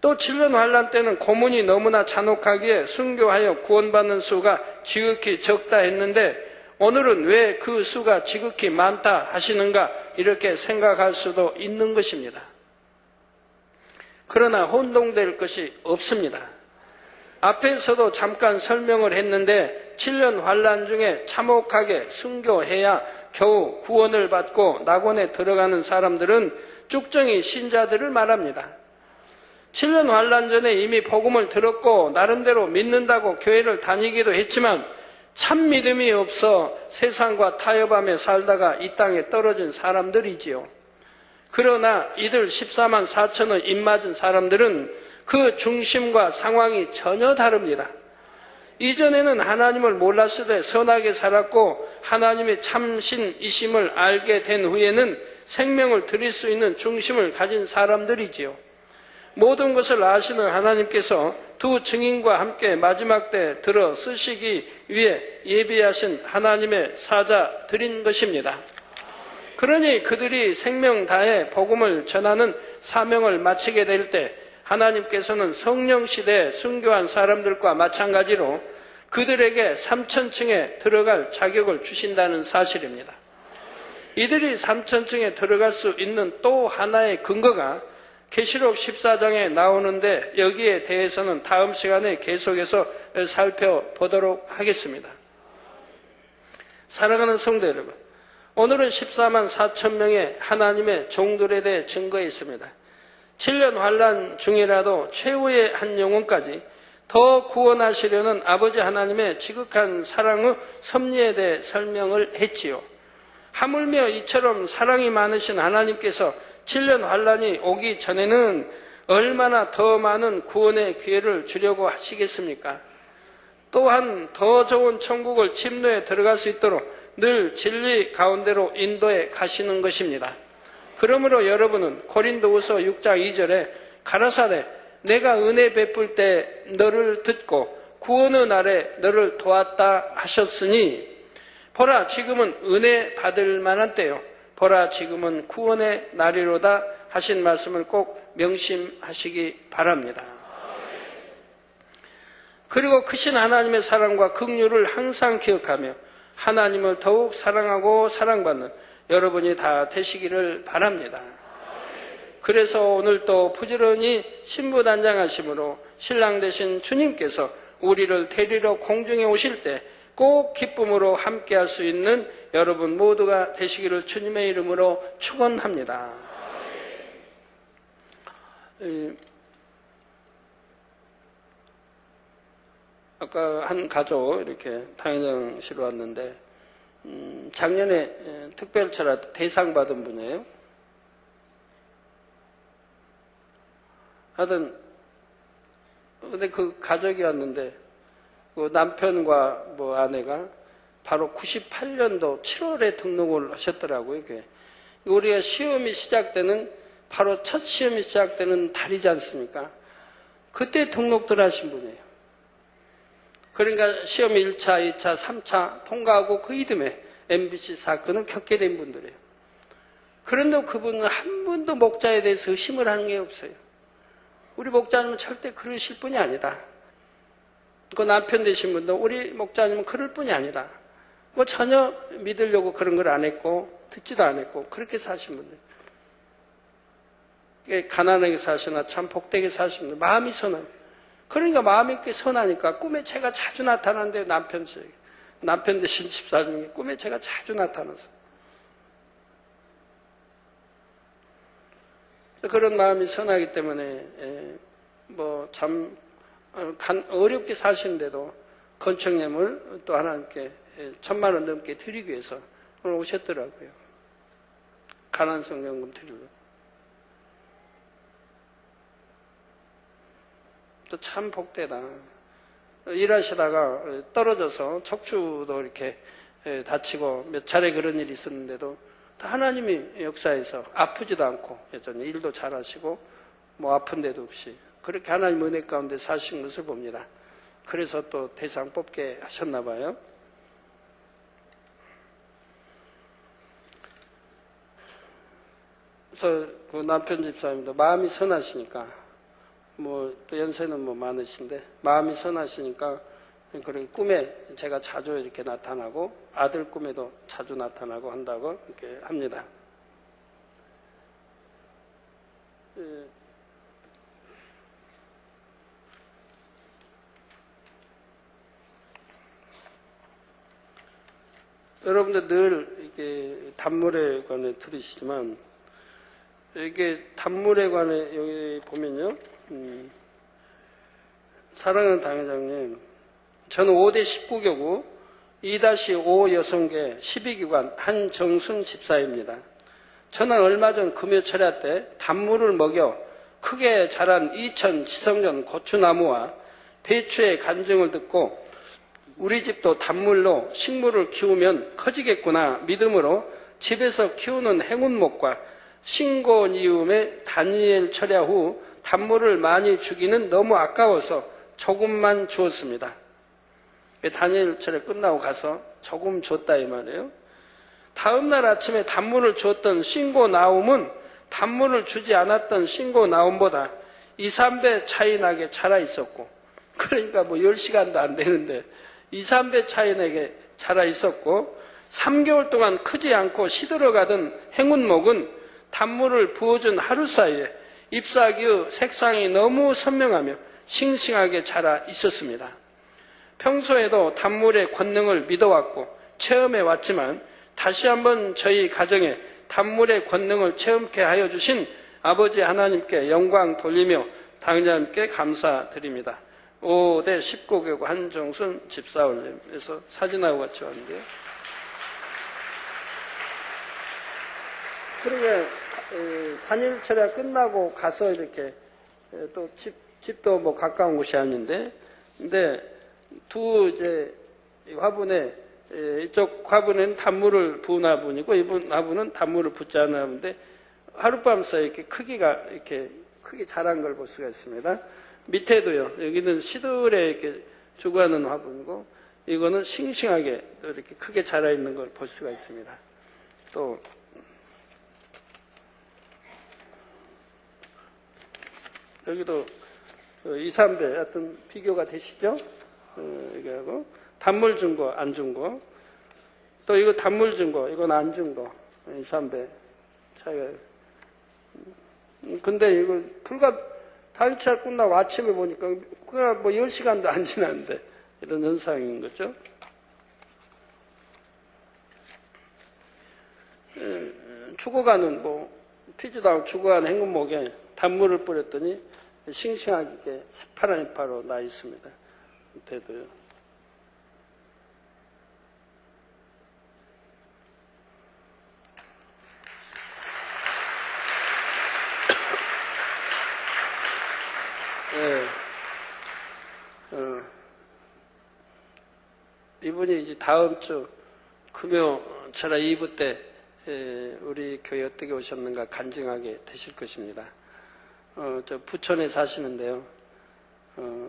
또 7년 환란 때는 고문이 너무나 잔혹하기에 순교하여 구원받는 수가 지극히 적다 했는데 오늘은 왜 그 수가 지극히 많다 하시는가? 이렇게 생각할 수도 있는 것입니다. 그러나 혼동될 것이 없습니다. 앞에서도 잠깐 설명을 했는데 7년 환란 중에 참혹하게 순교해야 겨우 구원을 받고 낙원에 들어가는 사람들은 쭉정이 신자들을 말합니다. 7년 환란 전에 이미 복음을 들었고 나름대로 믿는다고 교회를 다니기도 했지만 참 믿음이 없어 세상과 타협하며 살다가 이 땅에 떨어진 사람들이지요. 그러나 이들 14만 4천의 입맞은 사람들은 그 중심과 상황이 전혀 다릅니다. 이전에는 하나님을 몰랐으되 선하게 살았고 하나님의 참신이심을 알게 된 후에는 생명을 드릴 수 있는 중심을 가진 사람들이지요. 모든 것을 아시는 하나님께서 두 증인과 함께 마지막 때 들어 쓰시기 위해 예비하신 하나님의 사자들인 것입니다. 그러니 그들이 생명 다해 복음을 전하는 사명을 마치게 될 때 하나님께서는 성령 시대에 순교한 사람들과 마찬가지로 그들에게 3천층에 들어갈 자격을 주신다는 사실입니다. 이들이 3천층에 들어갈 수 있는 또 하나의 근거가 계시록 14장에 나오는데 여기에 대해서는 다음 시간에 계속해서 살펴보도록 하겠습니다. 사랑하는 성도 여러분, 오늘은 14만 4천 명의 하나님의 종들에 대해 증거했습니다. 7년 환난 중이라도 최후의 한 영혼까지 더 구원하시려는 아버지 하나님의 지극한 사랑의 섭리에 대해 설명을 했지요. 하물며 이처럼 사랑이 많으신 하나님께서 7년 환난이 오기 전에는 얼마나 더 많은 구원의 기회를 주려고 하시겠습니까? 또한 더 좋은 천국을 침노에 들어갈 수 있도록 늘 진리 가운데로 인도해 가시는 것입니다. 그러므로 여러분은 고린도후서 6장 2절에 가라사대 내가 은혜 베풀 때 너를 듣고 구원의 날에 너를 도왔다 하셨으니 보라 지금은 은혜 받을 만한 때요 보라 지금은 구원의 날이로다 하신 말씀을 꼭 명심하시기 바랍니다. 그리고 크신 하나님의 사랑과 긍휼을 항상 기억하며 하나님을 더욱 사랑하고 사랑받는 여러분이 다 되시기를 바랍니다. 그래서 오늘 또 부지런히 신부단장하심으로 신랑 되신 주님께서 우리를 데리러 공중에 오실 때 꼭 기쁨으로 함께할 수 있는 여러분 모두가 되시기를 주님의 이름으로 축원합니다. 아까 한 가족 이렇게 당연시로 왔는데 작년에 특별철학 대상 받은 분이에요. 하여튼 근데 그 가족이 왔는데 그 남편과 뭐 아내가 바로 98년도 7월에 등록을 하셨더라고요. 우리가 시험이 시작되는 바로 첫 시험이 시작되는 달이지 않습니까? 그때 등록들 하신 분이에요. 그러니까 시험 1차, 2차, 3차 통과하고 그 이듬해 MBC 사건을 겪게 된 분들이에요. 그런데 그분은 한 번도 목자에 대해서 의심을 하는 게 없어요. 우리 목자님은 절대 그러실 분이 아니다. 그 남편 되신 분도 우리 목자님은 그럴 분이 아니다. 뭐 전혀 믿으려고 그런 걸 안 했고 듣지도 안 했고 그렇게 사신 분들. 가난하게 사시나 참 복되게 사신 분들. 마음이 선한. 그러니까 마음이 꽤 선하니까 꿈에 제가 자주 나타나는데 남편 되신 집사님이 꿈에 제가 자주 나타나서 그런 마음이 선하기 때문에 뭐 참 어렵게 사시는데도 건축예물 또 하나님께 1,000만 원 넘게 드리기 위해서 오늘 오셨더라고요. 가난성연금 드리러. 또 참 복되다. 일하시다가 떨어져서 척추도 이렇게 다치고 몇 차례 그런 일이 있었는데도 또 하나님이 역사에서 아프지도 않고 여전히 일도 잘하시고 뭐 아픈 데도 없이 그렇게 하나님 은혜 가운데 사신 것을 봅니다. 그래서 또 대상 뽑게 하셨나 봐요. 그래서 그 남편 집사님도 마음이 선하시니까 뭐 또 연세는 뭐 많으신데 마음이 선하시니까 그렇게 꿈에 제가 자주 이렇게 나타나고 아들 꿈에도 자주 나타나고 한다고 이렇게 합니다. 여러분들 늘 이렇게 단물에 관해 들으시지만 이게 단물에 관해 여기 보면요. 사랑하는 당회장님, 저는 5대 19교구 2-5 여성계 12기관 한정순 집사입니다. 저는 얼마 전 금요철야 때 단물을 먹여 크게 자란 이천 지성전 고추나무와 배추의 간증을 듣고 우리 집도 단물로 식물을 키우면 커지겠구나 믿음으로 집에서 키우는 행운목과 신고니움의 다니엘 철야 후 단물을 많이 주기는 너무 아까워서 조금만 주었습니다. 다니엘 철야 끝나고 가서 조금 줬다 이 말이에요. 다음 날 아침에 단물을 주었던 신고나움은 단물을 주지 않았던 신고나움보다 2, 3배 차이 나게 자라 있었고, 그러니까 뭐 10시간도 안 되는데 2, 3배 차이 나게 자라 있었고, 3개월 동안 크지 않고 시들어가던 행운목은 단물을 부어준 하루 사이에 잎사귀의 색상이 너무 선명하며 싱싱하게 자라 있었습니다. 평소에도 단물의 권능을 믿어왔고 체험해 왔지만 다시 한번 저희 가정에 단물의 권능을 체험케 하여 주신 아버지 하나님께 영광 돌리며 당자님께 감사드립니다. 5대 19교구 한정순 집사올림에서 사진하고 같이 왔는데요. 그러게 다니엘 철야 끝나고 가서 이렇게 또 집도 뭐 가까운 곳이 아닌데, 근데 두 이제 화분에 이쪽 화분에는 단물을 부은 화분이고 이번 화분은 단물을 붓지 않은 화분인데 하룻밤 사이에 이렇게 크기가 이렇게 크게 자란 걸 볼 수가 있습니다. 밑에도요. 여기는 시들에 이렇게 주고하는 화분이고 이거는 싱싱하게 또 이렇게 크게 자라 있는 걸 볼 수가 있습니다. 또 여기도 2, 3배 하여튼 비교가 되시죠? 이거하고 단물 준 거, 안 준 거. 또 이거 단물 준 거, 이건 안 준 거. 2, 3배 차이가. 근데 이거 불과 달차 끝나고 아침에 보니까 그냥 뭐 10시간도 안 지났는데 이런 현상인 거죠. 죽어가는 뭐 피지도 않고 죽어가는 행운목에 단물을 뿌렸더니 싱싱하게 새파란 잎으로 나 있습니다. 밑에도요. 이분이 이제 다음 주 금요 철야 2부 때 우리 교회 어떻게 오셨는가 간증하게 되실 것입니다. 저 부천에 사시는데요.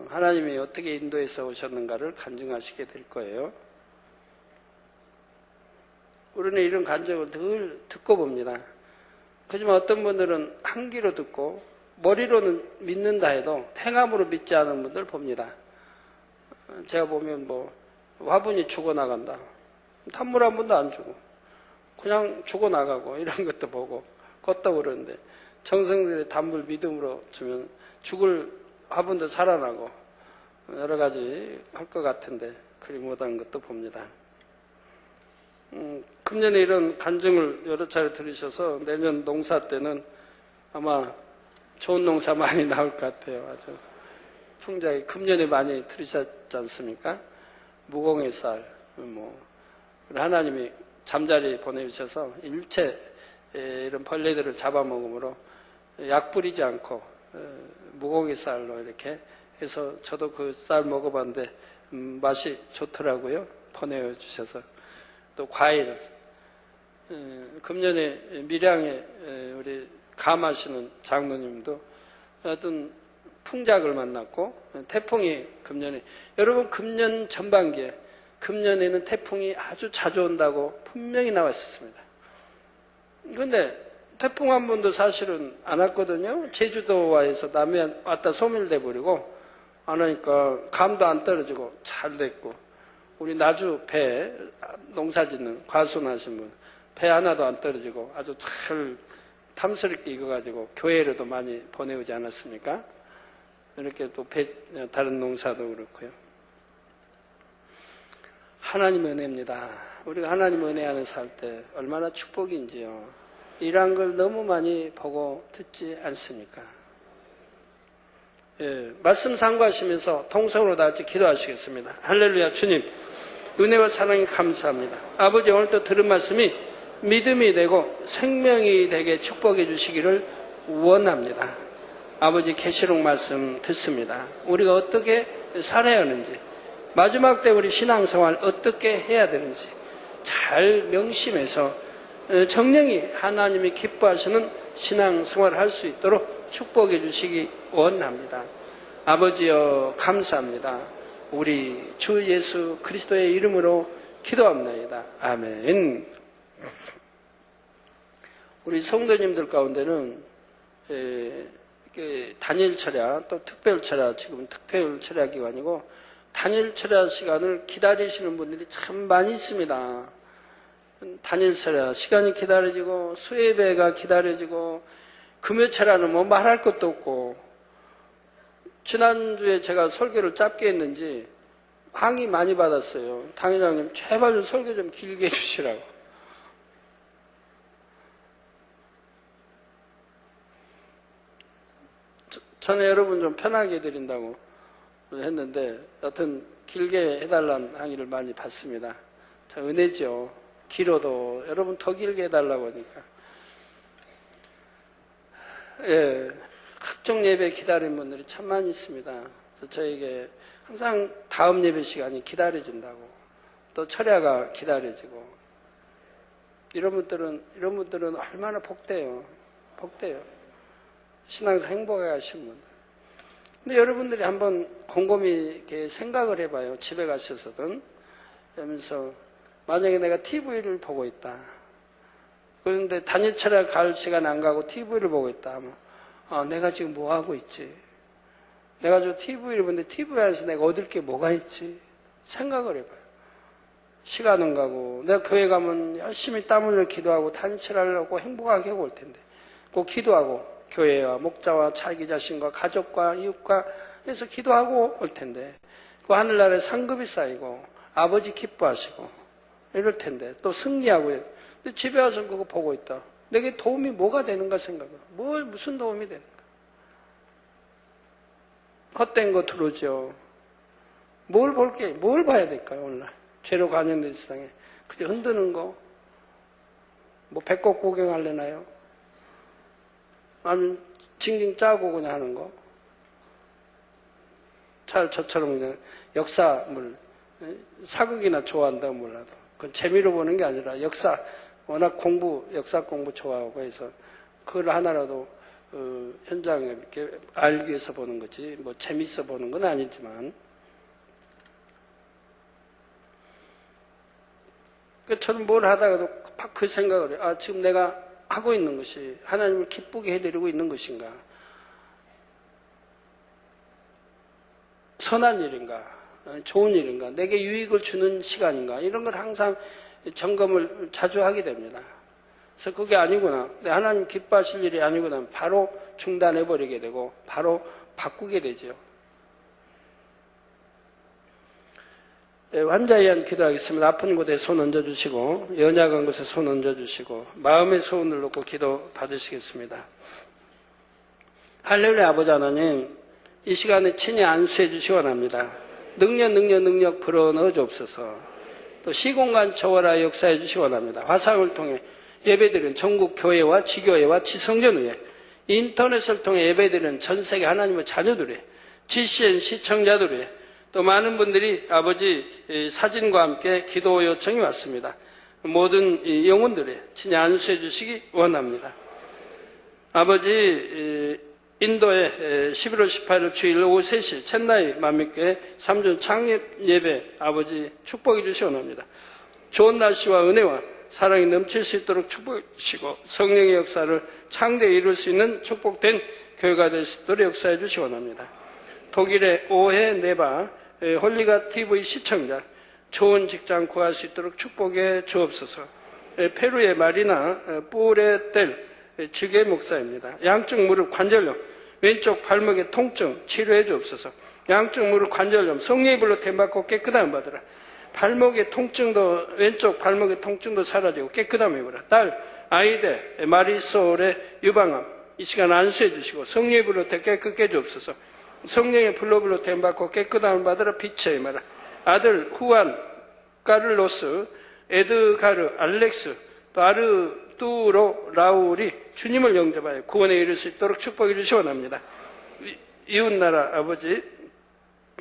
하나님이 어떻게 인도해서 오셨는가를 간증하시게 될 거예요. 우리는 이런 간증을 늘 듣고 봅니다. 하지만 어떤 분들은 한 귀로 듣고 머리로는 믿는다 해도 행함으로 믿지 않은 분들 봅니다. 제가 보면 뭐 화분이 죽어나간다. 단물 한 번도 안 주고 그냥 죽어나가고 이런 것도 보고 껐다 그러는데 정성들이 단물 믿음으로 주면 죽을 화분도 살아나고 여러 가지 할 것 같은데 그리 못한 것도 봅니다. 금년에 이런 간증을 여러 차례 들으셔서 내년 농사 때는 아마 좋은 농사 많이 나올 것 같아요. 아주 풍작이 금년에 많이 들으셨지 않습니까? 무공의 쌀, 뭐 하나님이 잠자리 보내주셔서 일체 이런 벌레들을 잡아먹음으로 약 뿌리지 않고 무공의 쌀로 이렇게 해서 저도 그 쌀 먹어봤는데 맛이 좋더라고요. 보내주셔서 또 과일, 금년에 밀양에 우리 감하시는 장로님도 어떤 풍작을 만났고 태풍이 금년에 여러분 금년 전반기에 금년에는 태풍이 아주 자주 온다고 분명히 나왔었습니다. 그런데 태풍 한 번도 사실은 안 왔거든요. 제주도와에서 남해 왔다 소멸돼 버리고 안 오니까 감도 안 떨어지고 잘 됐고 우리 나주 배 농사짓는 과순하신 분 배 하나도 안 떨어지고 아주 잘 탐스럽게 익어가지고 교회로도 많이 보내오지 않았습니까? 이렇게 또 다른 농사도 그렇고요. 하나님 은혜입니다. 우리가 하나님 은혜 안에 살 때 얼마나 축복인지요. 이러한 걸 너무 많이 보고 듣지 않습니까? 예, 말씀 상고하시면서 통성으로 다 같이 기도하시겠습니다. 할렐루야. 주님 은혜와 사랑에 감사합니다. 아버지 오늘 또 들은 말씀이 믿음이 되고 생명이 되게 축복해 주시기를 원합니다. 아버지 계시록 말씀 듣습니다. 우리가 어떻게 살아야 하는지, 마지막 때 우리 신앙생활 어떻게 해야 되는지 잘 명심해서 정령이 하나님이 기뻐하시는 신앙생활을 할 수 있도록 축복해 주시기 원합니다. 아버지여 감사합니다. 우리 주 예수 그리스도의 이름으로 기도합니다. 아멘. 우리 성도님들 가운데는 단일 철야, 또 특별 철야, 지금은 특별 철야 기간이고 단일 철야 시간을 기다리시는 분들이 참 많이 있습니다. 단일 철야 시간이 기다려지고 수예배가 기다려지고 금요 철야는 뭐 말할 것도 없고, 지난주에 제가 설교를 짧게 했는지 항의 많이 받았어요. 당회장님 제발 좀 설교 좀 길게 해주시라고. 전에 여러분 좀 편하게 해드린다고 했는데 여튼 길게 해달라는 항의를 많이 받습니다. 참 은혜죠. 길어도 여러분 더 길게 해달라고 하니까. 예, 각종 예배 기다리는 분들이 참 많이 있습니다. 그래서 저에게 항상 다음 예배 시간이 기다려진다고, 또 철야가 기다려지고, 이런 분들은 얼마나 복돼요. 신앙에서 행복해 하시는 분들. 근데 여러분들이 한번 곰곰이 이렇게 생각을 해봐요. 집에 가셔서든. 그러면서 만약에 내가 TV를 보고 있다. 그런데 단일철야 갈 시간 안 가고 TV를 보고 있다 하면, 내가 지금 뭐 하고 있지? 내가 저 TV를 보는데 TV 안에서 내가 얻을 게 뭐가 있지? 생각을 해봐요. 시간은 가고, 내가 교회 가면 열심히 땀 흘려 기도하고 단일철야하려고 행복하게 하고 올 텐데, 꼭 기도하고 교회와 목자와 자기 자신과 가족과 이웃과 해서 기도하고 올 텐데, 그 하늘나라에 상급이 쌓이고 아버지 기뻐하시고 이럴 텐데, 또 승리하고, 근데 집에 와서 그거 보고 있다. 내게 도움이 뭐가 되는가 생각해. 무슨 도움이 되는가? 헛된 거 들어오죠. 뭘 봐야 될까요, 오늘날? 죄로 관영된 세상에. 그저 흔드는 거? 뭐 배꼽 구경하려나요? 아니면 징징 짜고 그냥 하는 거? 저처럼 그냥 역사물, 사극이나 좋아한다고 몰라도. 그건 재미로 보는 게 아니라 워낙 역사 공부 좋아하고 해서 그걸 하나라도 현장에 이렇게 알기 위해서 보는 거지, 뭐 재밌어 보는 건 아니지만. 저는 뭘 하다가도 막 그 생각을 해요. 지금 내가 하고 있는 것이 하나님을 기쁘게 해드리고 있는 것인가? 선한 일인가? 좋은 일인가? 내게 유익을 주는 시간인가? 이런 걸 항상 점검을 자주 하게 됩니다. 그래서 그게 아니구나, 하나님 기뻐하실 일이 아니구나, 바로 중단해버리게 되고 바로 바꾸게 되죠. 환자에 의한 기도하겠습니다. 아픈 곳에 손 얹어주시고, 연약한 곳에 손 얹어주시고, 마음의 소원을 놓고 기도 받으시겠습니다. 할렐루야. 아버지 하나님, 이 시간에 친히 안수해 주시기 원합니다. 능력 불어넣어 주옵소서. 또 시공간 초월하여 역사해 주시기 원합니다. 화상을 통해 예배드리는 전국 교회와 지교회와 지성전의회, 인터넷을 통해 예배드리는 전 세계 하나님의 자녀들이, GCN 시청자들이, 또 많은 분들이 아버지 사진과 함께 기도 요청이 왔습니다. 모든 영혼들이 친히 안수해 주시기 원합니다. 아버지, 인도의 11월 18일 주일 오후 3시 첸나이 만민교회 3주 창립 예배 아버지 축복해 주시기 원합니다. 좋은 날씨와 은혜와 사랑이 넘칠 수 있도록 축복해 주시고, 성령의 역사를 창대히 이룰 수 있는 축복된 교회가 될 수 있도록 역사해 주시기 원합니다. 독일의 오해 네바 홀리가 TV 시청자 좋은 직장 구할 수 있도록 축복해 주옵소서. 페루의 마리나 뿌레텔 지계 목사입니다. 양쪽 무릎 관절염, 왼쪽 발목의 통증 치료해 주옵소서. 양쪽 무릎 관절염 성령의 불로 댐받고 깨끗함 받으라. 발목의 통증도, 왼쪽 발목의 통증도 사라지고 깨끗함 받으라. 딸 아이데 마리솔의 유방암 이 시간 안수해 주시고 성령의 불로 깨끗게 주옵소서. 성령의 불로 댐받고 깨끗함을 받으라. 빛의 마라. 아들 후안 카를로스 에드가르 알렉스 또 아르투로 라울이 주님을 영접하여 구원에 이를 수 있도록 축복해 주시기 원합니다. 이웃나라 아버지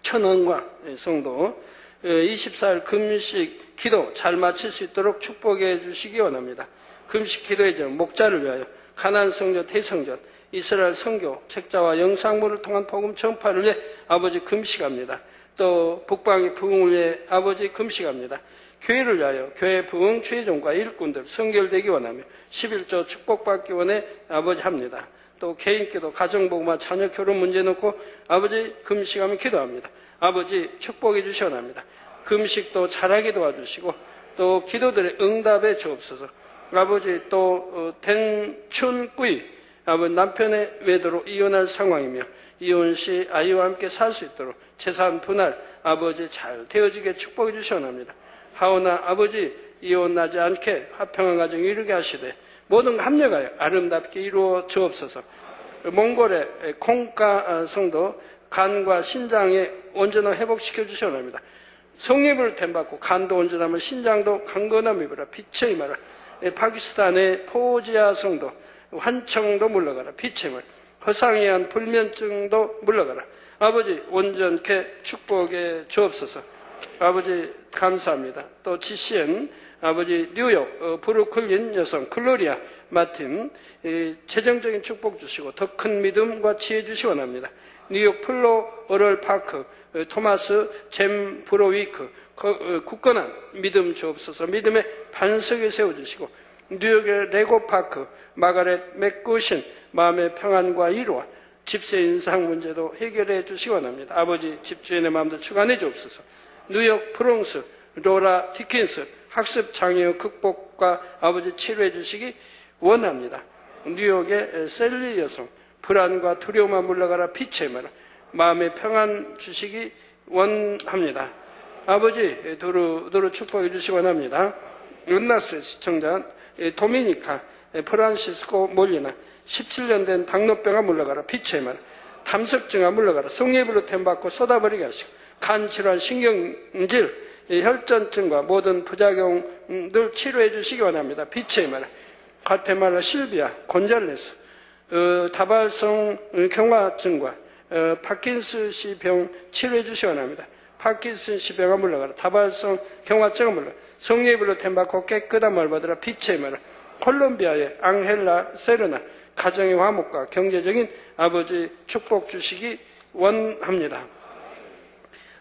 천원과 성도 24일 금식 기도 잘 마칠 수 있도록 축복해 주시기 원합니다. 금식 기도의 점 목자를 위하여 가나안 성전 대성전 이스라엘 선교 책자와 영상물을 통한 복음 전파를 위해 아버지 금식합니다. 또 북방의 부흥을 위해 아버지 금식합니다. 교회를 위하여 교회 부흥 주의종과 일꾼들 성결되기 원하며 11조 축복받기 원해 아버지 합니다. 또 개인기도 가정복음과 자녀 결혼 문제 놓고 아버지 금식하며 기도합니다. 아버지 축복해 주시 원합니다. 금식도 잘하게 도와주시고 또 기도들의 응답해 주옵소서. 아버지 또 된춘꾸이 아버지 남편의 외도로 이혼할 상황이며 이혼 시 아이와 함께 살 수 있도록 재산 분할 아버지 잘 되어지게 축복해 주시 원합니다. 하오나 아버지 이혼하지 않게 화평한 가정 이루게 하시되 모든 합력하여 아름답게 이루어 주옵소서. 몽골의 콩가 성도 간과 신장에 온전함 회복시켜 주시 원합니다. 성립을 됨받고 간도 온전함을 신장도 강건함 입으라 빛의 임하라. 파키스탄의 포지아 성도 환청도 물러가라 빛의 임 허상이한 불면증도 물러가라. 아버지 온전케 축복해 주옵소서. 아버지 감사합니다. 또 GCN 아버지 뉴욕 브루클린 여성 글로리아 마틴 재정적인 축복 주시고 더 큰 믿음과 지혜 주시 원합니다. 뉴욕 플로럴 파크 토마스 잼 브로위크 굳건한 믿음 주옵소서. 믿음의 반석에 세워주시고 뉴욕의 레고파크 마가렛 맥구신 마음의 평안과 이루와 집세 인상 문제도 해결해 주시 원합니다. 아버지 집주인의 마음도 주관해 주옵소서. 뉴욕 프랑스 로라 디킨스 학습 장애 극복과 아버지 치료해 주시기 원합니다. 뉴욕의 셀리 여성 불안과 두려움만 물러가라 빛의 마라 마음의 평안 주시기 원합니다. 아버지 도로 축복해 주시기 원합니다. 은나스 시청자 도미니카 프란시스코 몰리나 17년 된 당뇨병아 물러가라 빛의 마라 담석증아 물러가라 성례불로 템받고 쏟아버리게 하시고 간 질환 신경질 혈전증과 모든 부작용들 치료해 주시기 원합니다. 빛의 마라 과테말라 실비아 곤잘레스 다발성 경화증과 파킨슨씨 병 치료해 주시기 원합니다. 파킨슨씨 병아 물러가라 다발성 경화증아 물러가라 성례불로 템받고 깨끗함을 받으라 빛의 마라 콜롬비아의 앙헬라 세르나 가정의 화목과 경제적인 아버지 축복 주시기 원합니다.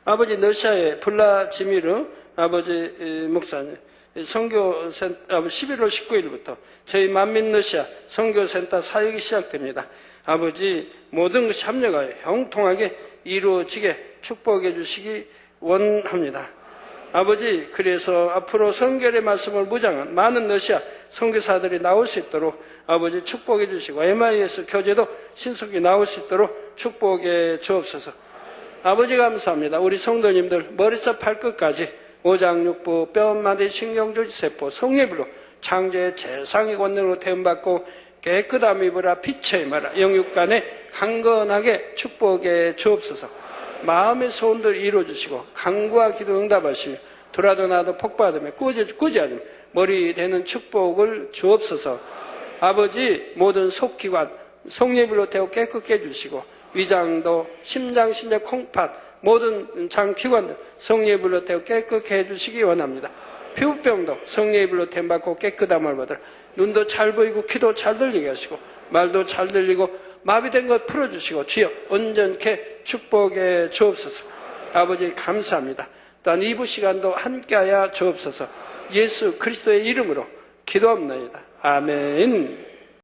아버지 러시아의 블라지미르 아버지 목사님 선교센터 11월 19일부터 저희 만민러시아 선교센터 사역이 시작됩니다. 아버지 모든 것이 합력하여 형통하게 이루어지게 축복해 주시기 원합니다. 아버지 그래서 앞으로 성결의 말씀을 무장한 많은 러시아 선교사들이 나올 수 있도록 아버지 축복해 주시고 MIS 교재도 신속히 나올 수 있도록 축복해 주옵소서. 아버지 감사합니다. 우리 성도님들 머리서 발끝까지 오장육부 뼈마디 신경조직세포 성례불로 창조의 재상의 권능으로 태움받고 깨끗함 입으라 빛의 임하라 영육간에 강건하게 축복해 주옵소서. 마음의 소원들 이루어주시고 간구와 기도 응답하시며 돌아도 나도 복받으며 꾸지 않으며 머리 되는 축복을 주옵소서. 아버지 모든 속기관 성례불로 태워 깨끗게 해주시고 위장도 심장, 신장, 콩팥 모든 장기관들 성례불로 태워 깨끗게 해주시기 원합니다. 피부병도 성례불로 템받고 깨끗함을 받으라. 눈도 잘 보이고 귀도 잘 들리게 하시고 말도 잘 들리고 마비된 것 풀어주시고 주여 온전케 축복해 주옵소서. 아버지 감사합니다. 또한 2부 시간도 함께하여 주옵소서. 예수 그리스도의 이름으로 기도합니다. 아멘.